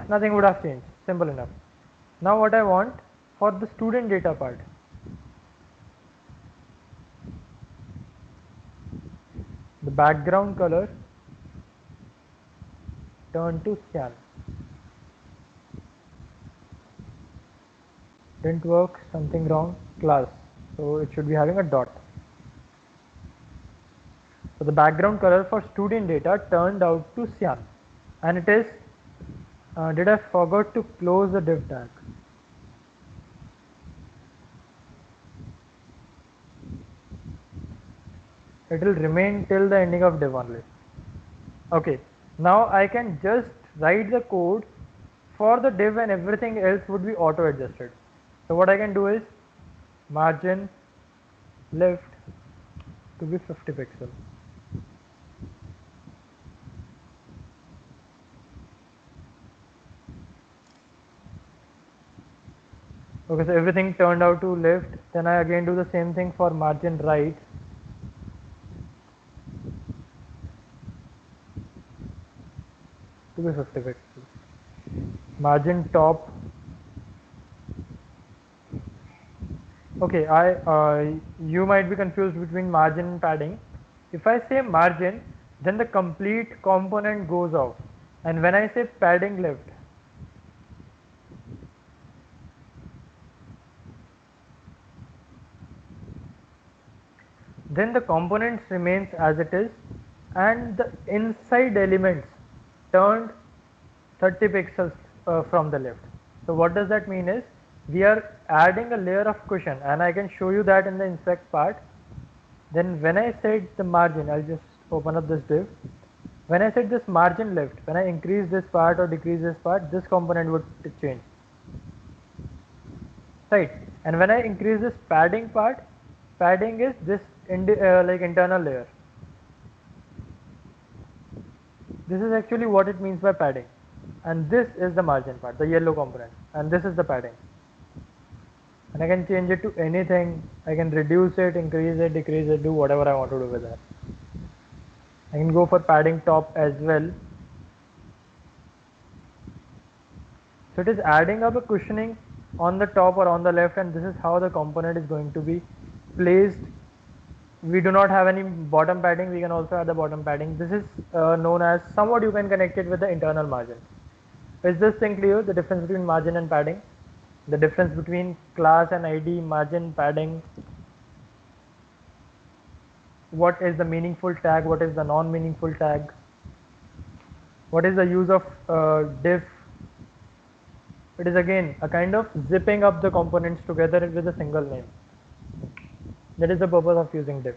nothing would have changed. Simple enough. Now what I want for the student data part, the background color turn to cyan. Didn't work, something wrong, class. So it should be having a dot. So the background color for student data turned out to cyan, and it is, did I forgot to close the div tag? It will remain till the ending of div only. Okay, now I can just write the code for the div and everything else would be auto adjusted. So what I can do is margin left to be 50 pixels. Okay, so everything turned out to left. Then I again do the same thing for margin right. To be 50 pixels. Margin top. Okay, you might be confused between margin and padding. If I say margin, then the complete component goes off, and when I say padding left, then the components remains as it is, and the inside elements turned 30 pixels from the left. So what does that mean is we are adding a layer of cushion, and I can show you that in the inspect part. Then when I said the margin, I'll just open up this div. When I said this margin left, when I increase this part or decrease this part, this component would change, right? And when I increase this padding part, padding is this like internal layer. This is actually what it means by padding, and this is the margin part, the yellow component, and this is the padding. And I can change it to anything. I can reduce it, increase it, decrease it, do whatever I want to do with that. I can go for padding top as well. So it is adding up a cushioning on the top or on the left, and this is how the component is going to be placed. We do not have any bottom padding. We can also add the bottom padding. This is known as, somewhat you can connect it with the internal margin. Is this thing clear? The difference between margin and padding, the difference between class and ID, margin, padding, what is the meaningful tag, what is the non-meaningful tag, what is the use of div. It is again a kind of zipping up the components together with a single name. That is the purpose of using div.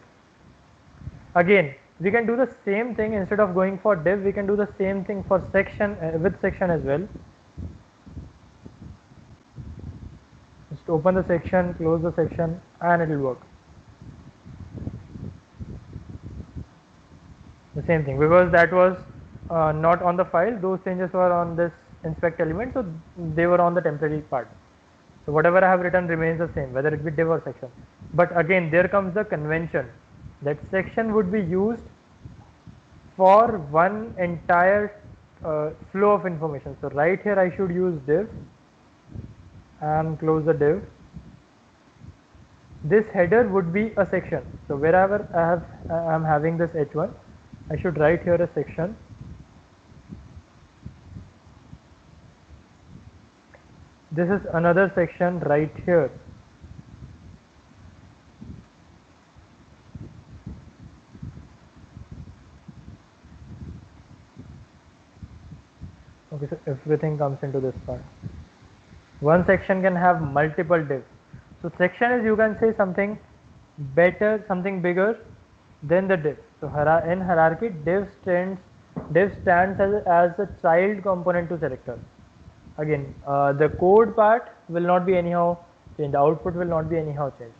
Again, we can do the same thing. Instead of going for div, we can do the same thing for section, with section as well. open the section, close the section, and it will work. The same thing, because that was not on the file, those changes were on this inspect element, so they were on the temporary part. So whatever I have written remains the same, whether it be div or section. But again, there comes the convention that section would be used for one entire flow of information. So right here I should use div and close the div. This header would be a section. So wherever I am having this h1, I should write here a section. This is another section right here. Okay, so everything comes into this part. One section can have multiple divs. So section is, you can say, something better, something bigger than the div. So in hierarchy, div stands as a child component to selector. Again, the code part will not be anyhow changed. The output will not be anyhow changed.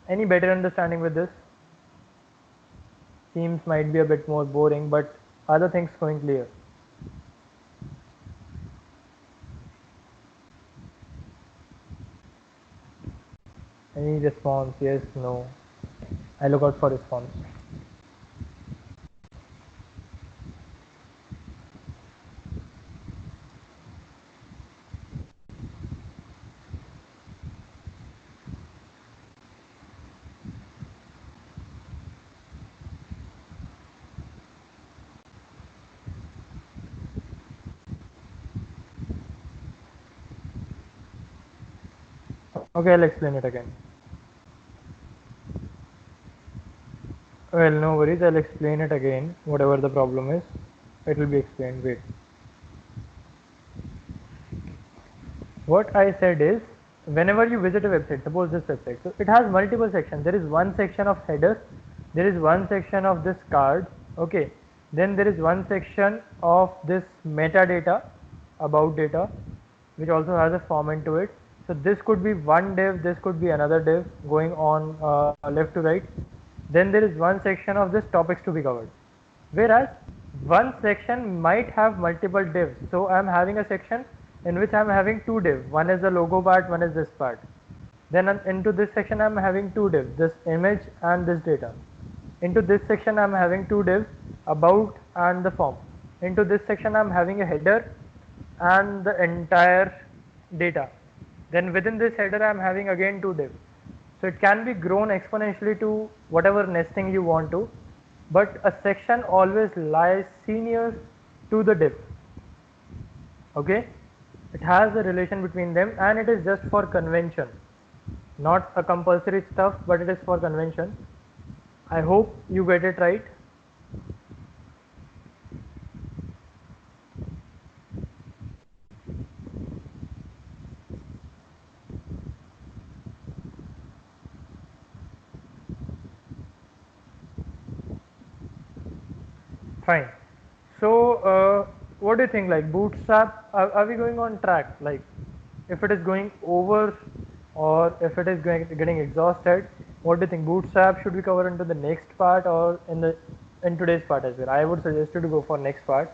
Any better understanding with this? Seems might be a bit more boring, but other things going clear. Any response? Yes, no. I look out for response. Okay, I'll explain it again. Well, no worries, I'll explain it again. Whatever the problem is, it will be explained. Wait. What I said is, whenever you visit a website, suppose this website, so it has multiple sections. There is one section of header, there is one section of this card, okay. Then there is one section of this metadata, about data, which also has a form into it. So this could be one div, this could be another div going on left to right. Then there is one section of this topics to be covered. Whereas one section might have multiple divs. So I am having a section in which I am having two divs. One is the logo part, one is this part. Then into this section I am having two divs, this image and this data. Into this section I am having two divs, about and the form. Into this section I am having a header and the entire data. Then within this header I am having again two divs. So it can be grown exponentially to whatever nesting you want to, but a section always lies senior to the div. Okay, it has a relation between them, and it is just for convention, not a compulsory stuff, but it is for convention. I hope you get it right. Fine. So what do you think, like Bootstrap, are we going on track? Like if it is going over or if it is getting exhausted, what do you think? Bootstrap should we cover into the next part or in today's part as well? I would suggest you to go for next part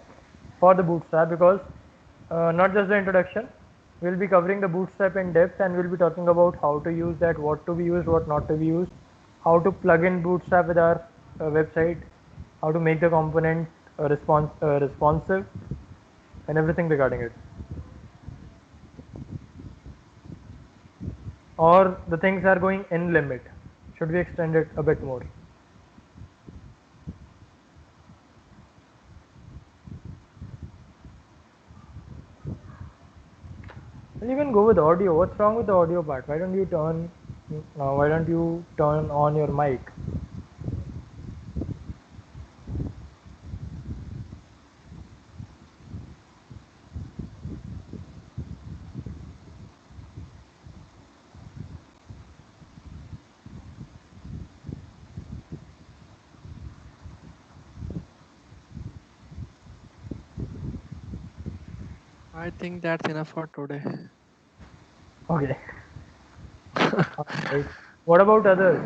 for the Bootstrap, because not just the introduction, we'll be covering the Bootstrap in depth, and we'll be talking about how to use that, what to be used, what not to be used, how to plug in Bootstrap with our website, how to make the component responsive, and everything regarding it. Or the things are going in limit, should we extend it a bit more? Well, you can go with audio. What's wrong with the audio part? Why don't you turn on your mic? I think that's enough for today. Okay. Alright. What about others?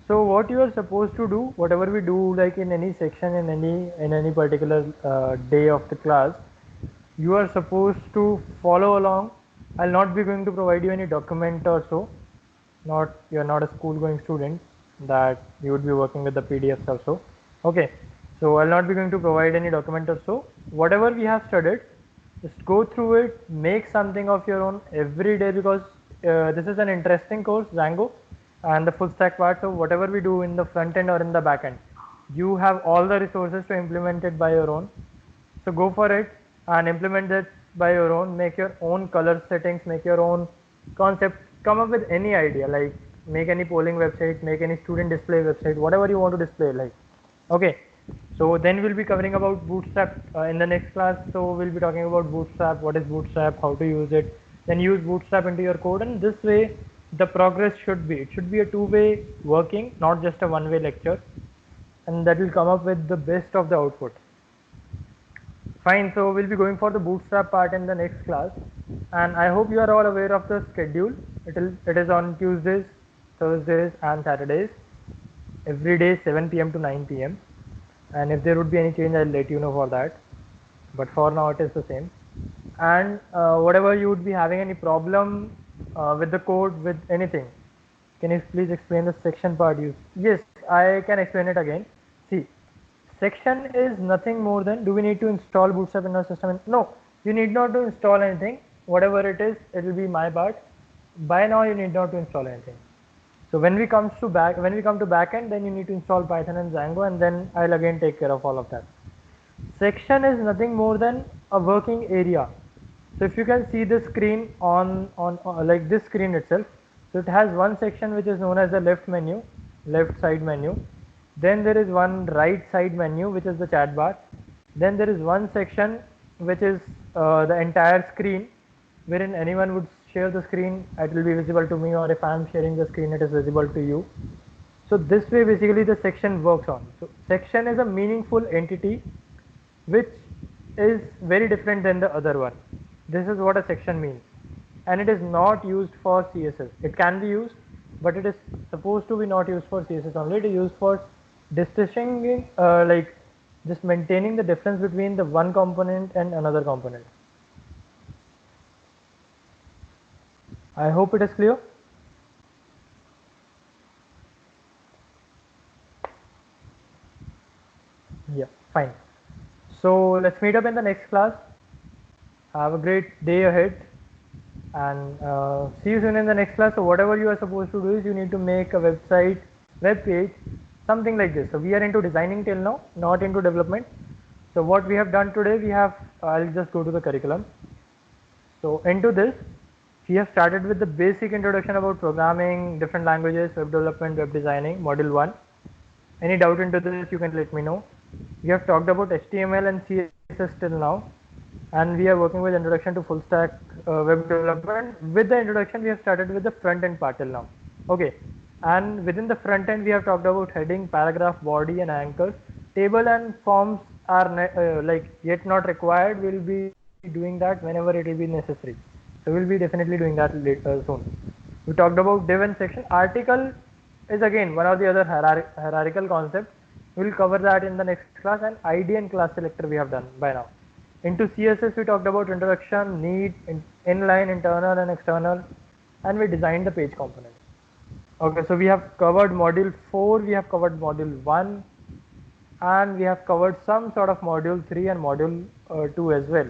So what you are supposed to do, whatever we do, like in any section, in any particular day of the class, you are supposed to follow along. I'll not be going to provide you any document or so. Not, you're not a school going student that you would be working with the PDFs also. Okay, so I'll not be going to provide any document or so. Whatever we have studied, just go through it, make something of your own every day, because this is an interesting course, Django, and the full stack part. So whatever we do in the front end or in the back end, you have all the resources to implement it by your own. So go for it and implement it by your own. Make your own color settings, make your own concept, come up with any idea, like make any polling website, make any student display website, whatever you want to display, like. Okay, so then we'll be covering about Bootstrap in the next class. So we'll be talking about Bootstrap, what is Bootstrap, how to use it, then use Bootstrap into your code, and this way the progress should be, it should be a two-way working, not just a one-way lecture, and that will come up with the best of the output. Fine, so we'll be going for the Bootstrap part in the next class, and I hope you are all aware of the schedule. It is on Tuesdays, Thursdays and Saturdays, every day 7 p.m. to 9 p.m. and if there would be any change, I'll let you know for that, but for now it is the same. And whatever you would be having any problem with the code, with anything, can you please explain the section part use? Yes, I can explain it again. See, section is nothing more than, do we need to install Bootstrap in our system? No, you need not to install anything. Whatever it is, it will be my part. By now, you need not to install anything. So when we come to backend, then you need to install Python and Django, and then I'll again take care of all of that. Section is nothing more than a working area. So if you can see the screen on like this screen itself, so it has one section which is known as the left side menu. Then there is one right side menu, which is the chat bar. Then there is one section which is the entire screen, wherein anyone would share the screen, it will be visible to me, or if I am sharing the screen, it is visible to you. So this way basically the section works on. So section is a meaningful entity which is very different than the other one. This is what a section means, and it is not used for CSS. It can be used, but it is supposed to be not used for CSS only. It is used for distinguishing, like just maintaining the difference between the one component and another component. I hope it is clear. Yeah, fine. So let's meet up in the next class. Have a great day ahead, and see you soon in the next class. So whatever you are supposed to do is you need to make a website, web page, something like this. So we are into designing till now, not into development. So what we have done today, we have, I'll just go to the curriculum. So into this, we have started with the basic introduction about programming, different languages, web development, web designing, module 1. Any doubt into this, you can let me know. We have talked about HTML and CSS till now, and we are working with introduction to full stack web development. With the introduction, we have started with the front end part till now. Okay, and within the front end, we have talked about heading, paragraph, body, and anchors. Table and forms are like yet not required. We'll be doing that whenever it will be necessary. So we'll be definitely doing that later soon. We talked about div and section. Article is again one of the other hierarchical concepts. We'll cover that in the next class, and ID and class selector we have done by now. Into CSS, we talked about introduction, need, inline, internal and external, and we designed the page components. Okay, so we have covered module 4, we have covered module 1, and we have covered some sort of module 3 and module 2 as well.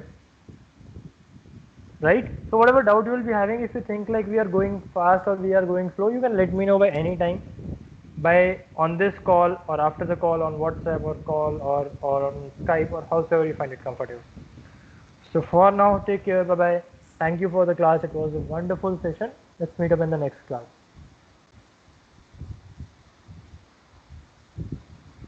Right? So whatever doubt you will be having, if you think like we are going fast or we are going slow, you can let me know by any time, by on this call or after the call, on WhatsApp or call or on Skype, or however you find it comfortable. So for now, take care, bye bye. Thank you for the class. It was a wonderful session. Let's meet up in the next class.